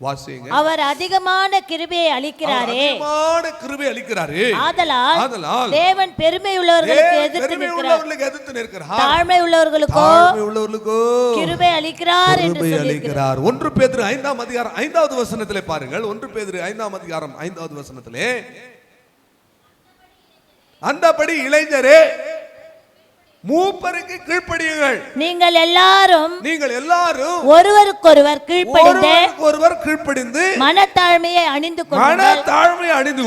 வாசிங்க. அவர் அதிகமான கிருபையை அளிக்கிறாரே, அதிகமான கிருபை அளிக்கிறாரே, ஆதலால் தேவன் பெருமை உள்ளவர்களுக்கு எதிர்த்து நிற்கிறார், தாழ்மை உள்ளவர்களுக்கோ கிருபை அளிக்கிறார் என்று சொல்லியிருக்கிறார். 1 பேதுரு 5ஆம் அதிகாரம் 5வது வசனத்திலே பாருங்கள். 1 பேதுரு 5ஆம் அதிகாரம் 5வது வசனத்திலே, அந்தபடி இளைஞரே மூப்பருக்கு கீழ்ப்படியுங்கள், நீங்கள் எல்லாரும் ஒருவருக்கொருவர் கீழ்ப்படிந்து மனத்தாழ்மையை அணிந்து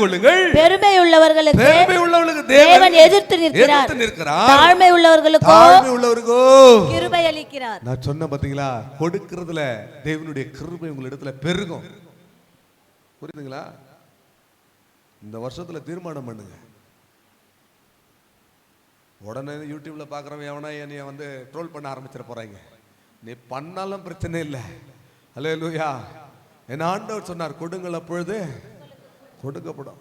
கொள்ளுங்கள். பெருமை உள்ளவர்களுக்கு தேவன் எதிர்த்து நிற்கிறார், தாழ்மை உள்ளவர்களுக்கோ கிருபை அளிக்கிறார். நான் சொன்ன பாத்தீங்களா, கொடுக்கிறதுல தேவனுடைய கிருபை உங்களிடத்துல பெருகும். புரியுதுங்களா? இந்த வருஷத்துல தீர்மானம் பண்ணுங்க. உடனே யூடியூப்ல பாக்குறவன் எவனா என்னைய வந்து ட்ரோல் பண்ண ஆரம்பிச்சிட போறாங்க. நீ பண்ணாலும் பிரச்சனை இல்லை. அல்லேலூயா. என் ஆண்டவர் சொன்னார், கொடுங்கள் அப்பொழுது கொடுக்கப்படும்.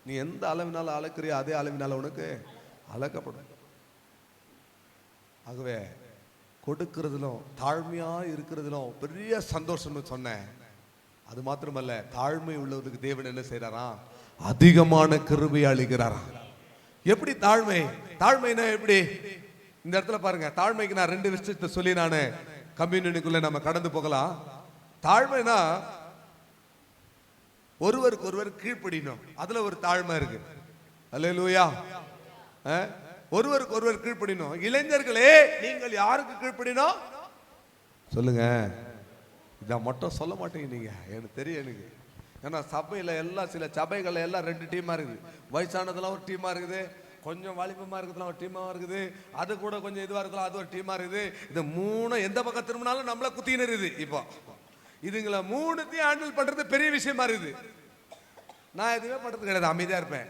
நீ எந்த அளவினால அளக்குறியோ அதே அளவினால உனக்கு அளக்கப்படும். ஆகவே கொடுக்கிறதுலும் தாழ்மையா இருக்கிறதுலும் பெரிய சந்தோஷம்னு சொன்னேன். அது மாத்திரமல்ல, தாழ்மை உள்ளவருக்கு தேவன் என்ன செய்யறாராம்? அதிகமான கிருபை அளிக்கிறாராம். எப்படி தாழ்மை? தாழ்மைனா எப்படி? இந்த இடத்துல பாருங்க, தாழ்மைக்கு நான் 2 விஷயத்தை சொல்லி நான் கம்யூனிட்டிக்குள்ள நம்ம கடந்து போகலாம். தாழ்மைனா ஒருவருக்கு ஒருவர் கீழ்ப்படியணும், அதுல ஒரு தாழ்மை இருக்கு. அல்லேலூயா. ஒருவருக்கு ஒருவர் கீழ்ப்படியணும். இளைஞர்களே, நீங்கள் யாருக்கு கீழ்ப்படியணும் சொல்லுங்க. இதை மட்டும் சொல்ல மாட்டீங்க நீங்க, எனக்கு தெரியும். எனக்கு ஏன்னா சபையில எல்லாம் சில சபைகள் எல்லாம் 2 டீமா இருக்குது. வயசானதெல்லாம் ஒரு டீமா இருக்குது, கொஞ்சம் வாலிபமா இருக்கிறதுலாம் ஒரு டீமா இருக்குது, அது கூட கொஞ்சம் இதுவா இருக்கலாம் அது ஒரு டீமா இருக்குது. இது 3 எந்த பக்கம் திரும்பினாலும் நம்மள குத்தின்னு இருக்குது. இப்போ இதுங்களை 3த்தையும் ஹேண்டில் பண்றது பெரிய விஷயமா இருக்குது. நான் எதுவுமே பண்றது கிடையாது, அமைதியா இருப்பேன்.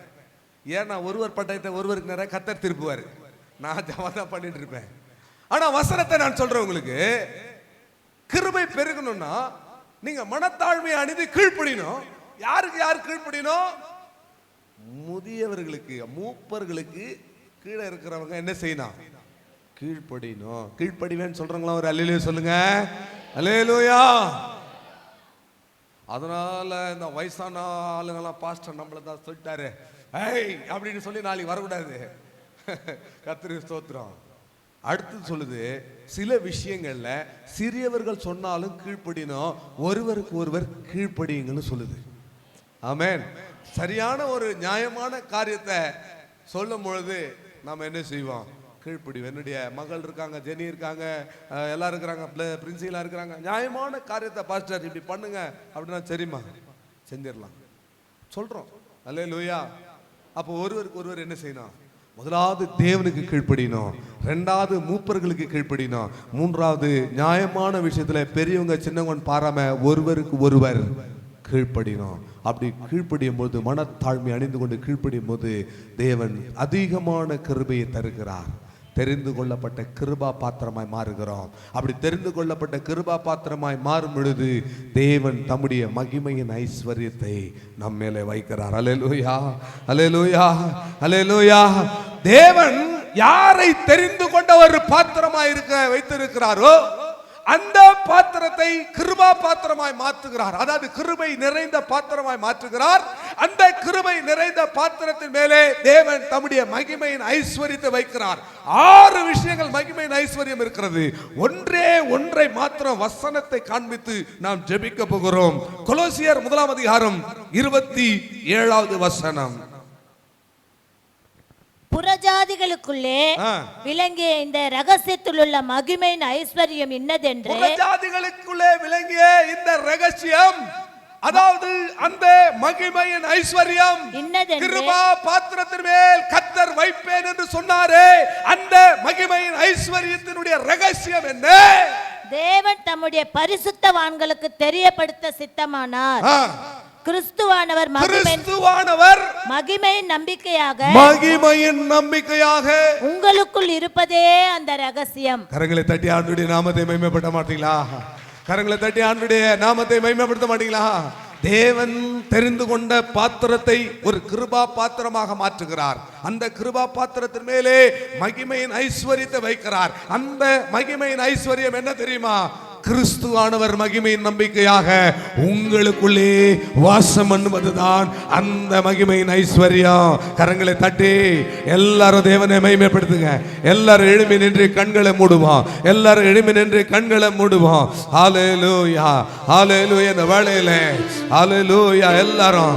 ஏன்னா ஒருவர் பட்டயத்தை ஒருவருக்கு நிறைய கத்தர் திருப்புவார், நான் ஜவாதான் பண்ணிட்டு இருப்பேன். ஆனா வசனத்தை நான் சொல்றேன் உங்களுக்கு, கிருபை பெருகணும்னா நீங்க மனத்தாழ்மையை அணிந்து கீழ்ப்படியணும். யாருக்கு யார் கீழ்ப்படியணும்? முதியவர்களுக்கு, மூப்பர்களுக்கு கீழே இருக்கிறவங்க என்ன செய்யணும்? கீழ்ப்படியணும். கீழ்ப்படிவேன்னு சொல்றவங்களா ஒரு அல்லேலூயா சொல்லுங்க. அல்லேலூயா. அதனால இந்த வயசான ஆளுங்கெல்லாம் பாஸ்டர் நம்மள தான் சொல்லிட்டாரு ஏய் அப்படின்னு சொல்லி நாளைக்கு வரக்கூடாது. கர்த்தருக்கு ஸ்தோத்திரம். அடுத்து சொல்லுது, சில விஷயங்கள்ல சிறியவர்கள் சொன்னாலும் கீழ்ப்படியணும், ஒருவருக்கு ஒருவர் கீழ்ப்படியுங்கன்னு சொல்லுது. ஆமென். சரியான ஒரு நியாயமான காரியத்தை சொல்லும் பொழுது நாம என்ன செய்வோம்? கீழ்ப்படிவோம். என்னுடைய மகள் இருக்காங்க, ஜெனி இருக்காங்க, எல்லாரும் இருக்கிறாங்க, பிரின்சிலா இருக்கிறாங்க. நியாயமான காரியத்தை பாஸ்டர் இப்படி பண்ணுங்க அப்படின்னா சரிம்மா செஞ்சிடலாம் சொல்றோம். அல்லேலூயா. அப்போ ஒருவருக்கு ஒருவர் என்ன செய்யணும்? முதலாவது தேவனுக்கு கீழ்ப்படியணும், 2வது மூப்பர்களுக்கு கீழ்ப்படியணும், 3வது நியாயமான விஷயத்துல பெரியவங்க சின்னவங்க பாராம ஒருவருக்கு ஒருவர் கீழ்ப்படியணும். அப்படி கீழ்ப்படியும் போது, மனத்தாழ்மை அணிந்து கொண்டு கீழ்ப்படியும் போது தேவன் அதிகமான கிருபையை தருகிறார். தெரிந்து கொள்ளப்பட்ட கிருபா பாத்திரமாய் மாறுகிறோம். அப்படி தெரிந்து கொள்ளப்பட்ட கிருபா பாத்திரமாய் மாறும் பொழுது தேவன் தம்முடைய மகிமையின் ஐஸ்வர்யத்தை நம் மேலே வைக்கிறார். அல்லேலூயா, அல்லேலூயா, அல்லேலூயா. தேவன் யாரை தெரிந்து கொண்ட ஒரு பாத்திரமாய் வைத்திருக்கிறாரோ அந்த பாத்திரத்தை கிருபா பாத்திரமாய் மாற்றுகிறார். அதாவது கிருபை நிறைந்த பாத்திரமாய் மாற்றுகிறார். அந்த கிருபை நிறைந்த பாத்திரத்தின் மேலே தேவன் தம்முடைய மகிமையின் ஐஸ்வர்யத்தை வைக்கிறார். 6 விஷயங்கள் மகிமையின் ஐஸ்வர்யம் இருக்கிறது. ஒன்றை மாத்திரம் வசனத்தை காண்பித்து நாம் ஜெபிக்க போகிறோம். கொலோசியர் 1ஆம் அதிகாரம் 27வது வசனம். புறஜாதிகளுக்குள்ளே விளங்கிய இந்த ரகசியத்தில் உள்ள மகிமையின் ஐஸ்வர்யம் இன்னதென்று, புறஜாதிகளுக்குள்ளே விளங்கிய இந்த ரகசியம், அதாவது அந்த மகிமையின் ஐஸ்வர்யம் கிருபா பாத்திரத்தின் மேல் கர்த்தர் வைப்பேன் என்று சொன்னாரே, அந்த மகிமையின் ஐஸ்வர்யத்தினுடைய ரகசியம் என்ன? தேவன் தம்முடைய பரிசுத்தவான்களுக்கு தெரியப்படுத்த சித்தமானார். கிறிஸ்துவானவர் மகிமையின் நம்பிக்கையாக உங்களுக்குள் இருப்பதே அந்த ரகசியம். கரங்களை தட்டி ஆண்டவருடைய நாமத்தை மகிமைப்படுத்த மாட்டீங்களா? கரங்களை தட்டி ஆண்டவருடைய நாமத்தை மகிமைப்படுத்த மாட்டீங்களா? தேவன் தெரிந்து கொண்ட பாத்திரத்தை ஒரு கிருபா பாத்திரமாக மாற்றுகிறார். அந்த கிருபா பாத்திரத்தின் மேலே மகிமையின் ஐஸ்வர்யத்தை வைக்கிறார். அந்த மகிமையின் ஐஸ்வர்யம் என்ன தெரியுமா? கிறிஸ்துவானவர் மகிமையின் நம்பிக்கையாக உங்களுக்குள்ளே வாசம் பண்ணுவதுதான் அந்த மகிமையின் ஐஸ்வர்யம். கரங்களை தட்டி எல்லாரும் தேவனை மகிமைப்படுத்துங்க. எல்லாரும் எழும்பி நின்று கண்களை மூடுவோம். எல்லாரும் எழும்பி நின்று கண்களை மூடுவோம். ஹல்லேலூயா, ஹல்லேலூயா. இந்த வேளையிலே ஹல்லேலூயா எல்லாரும்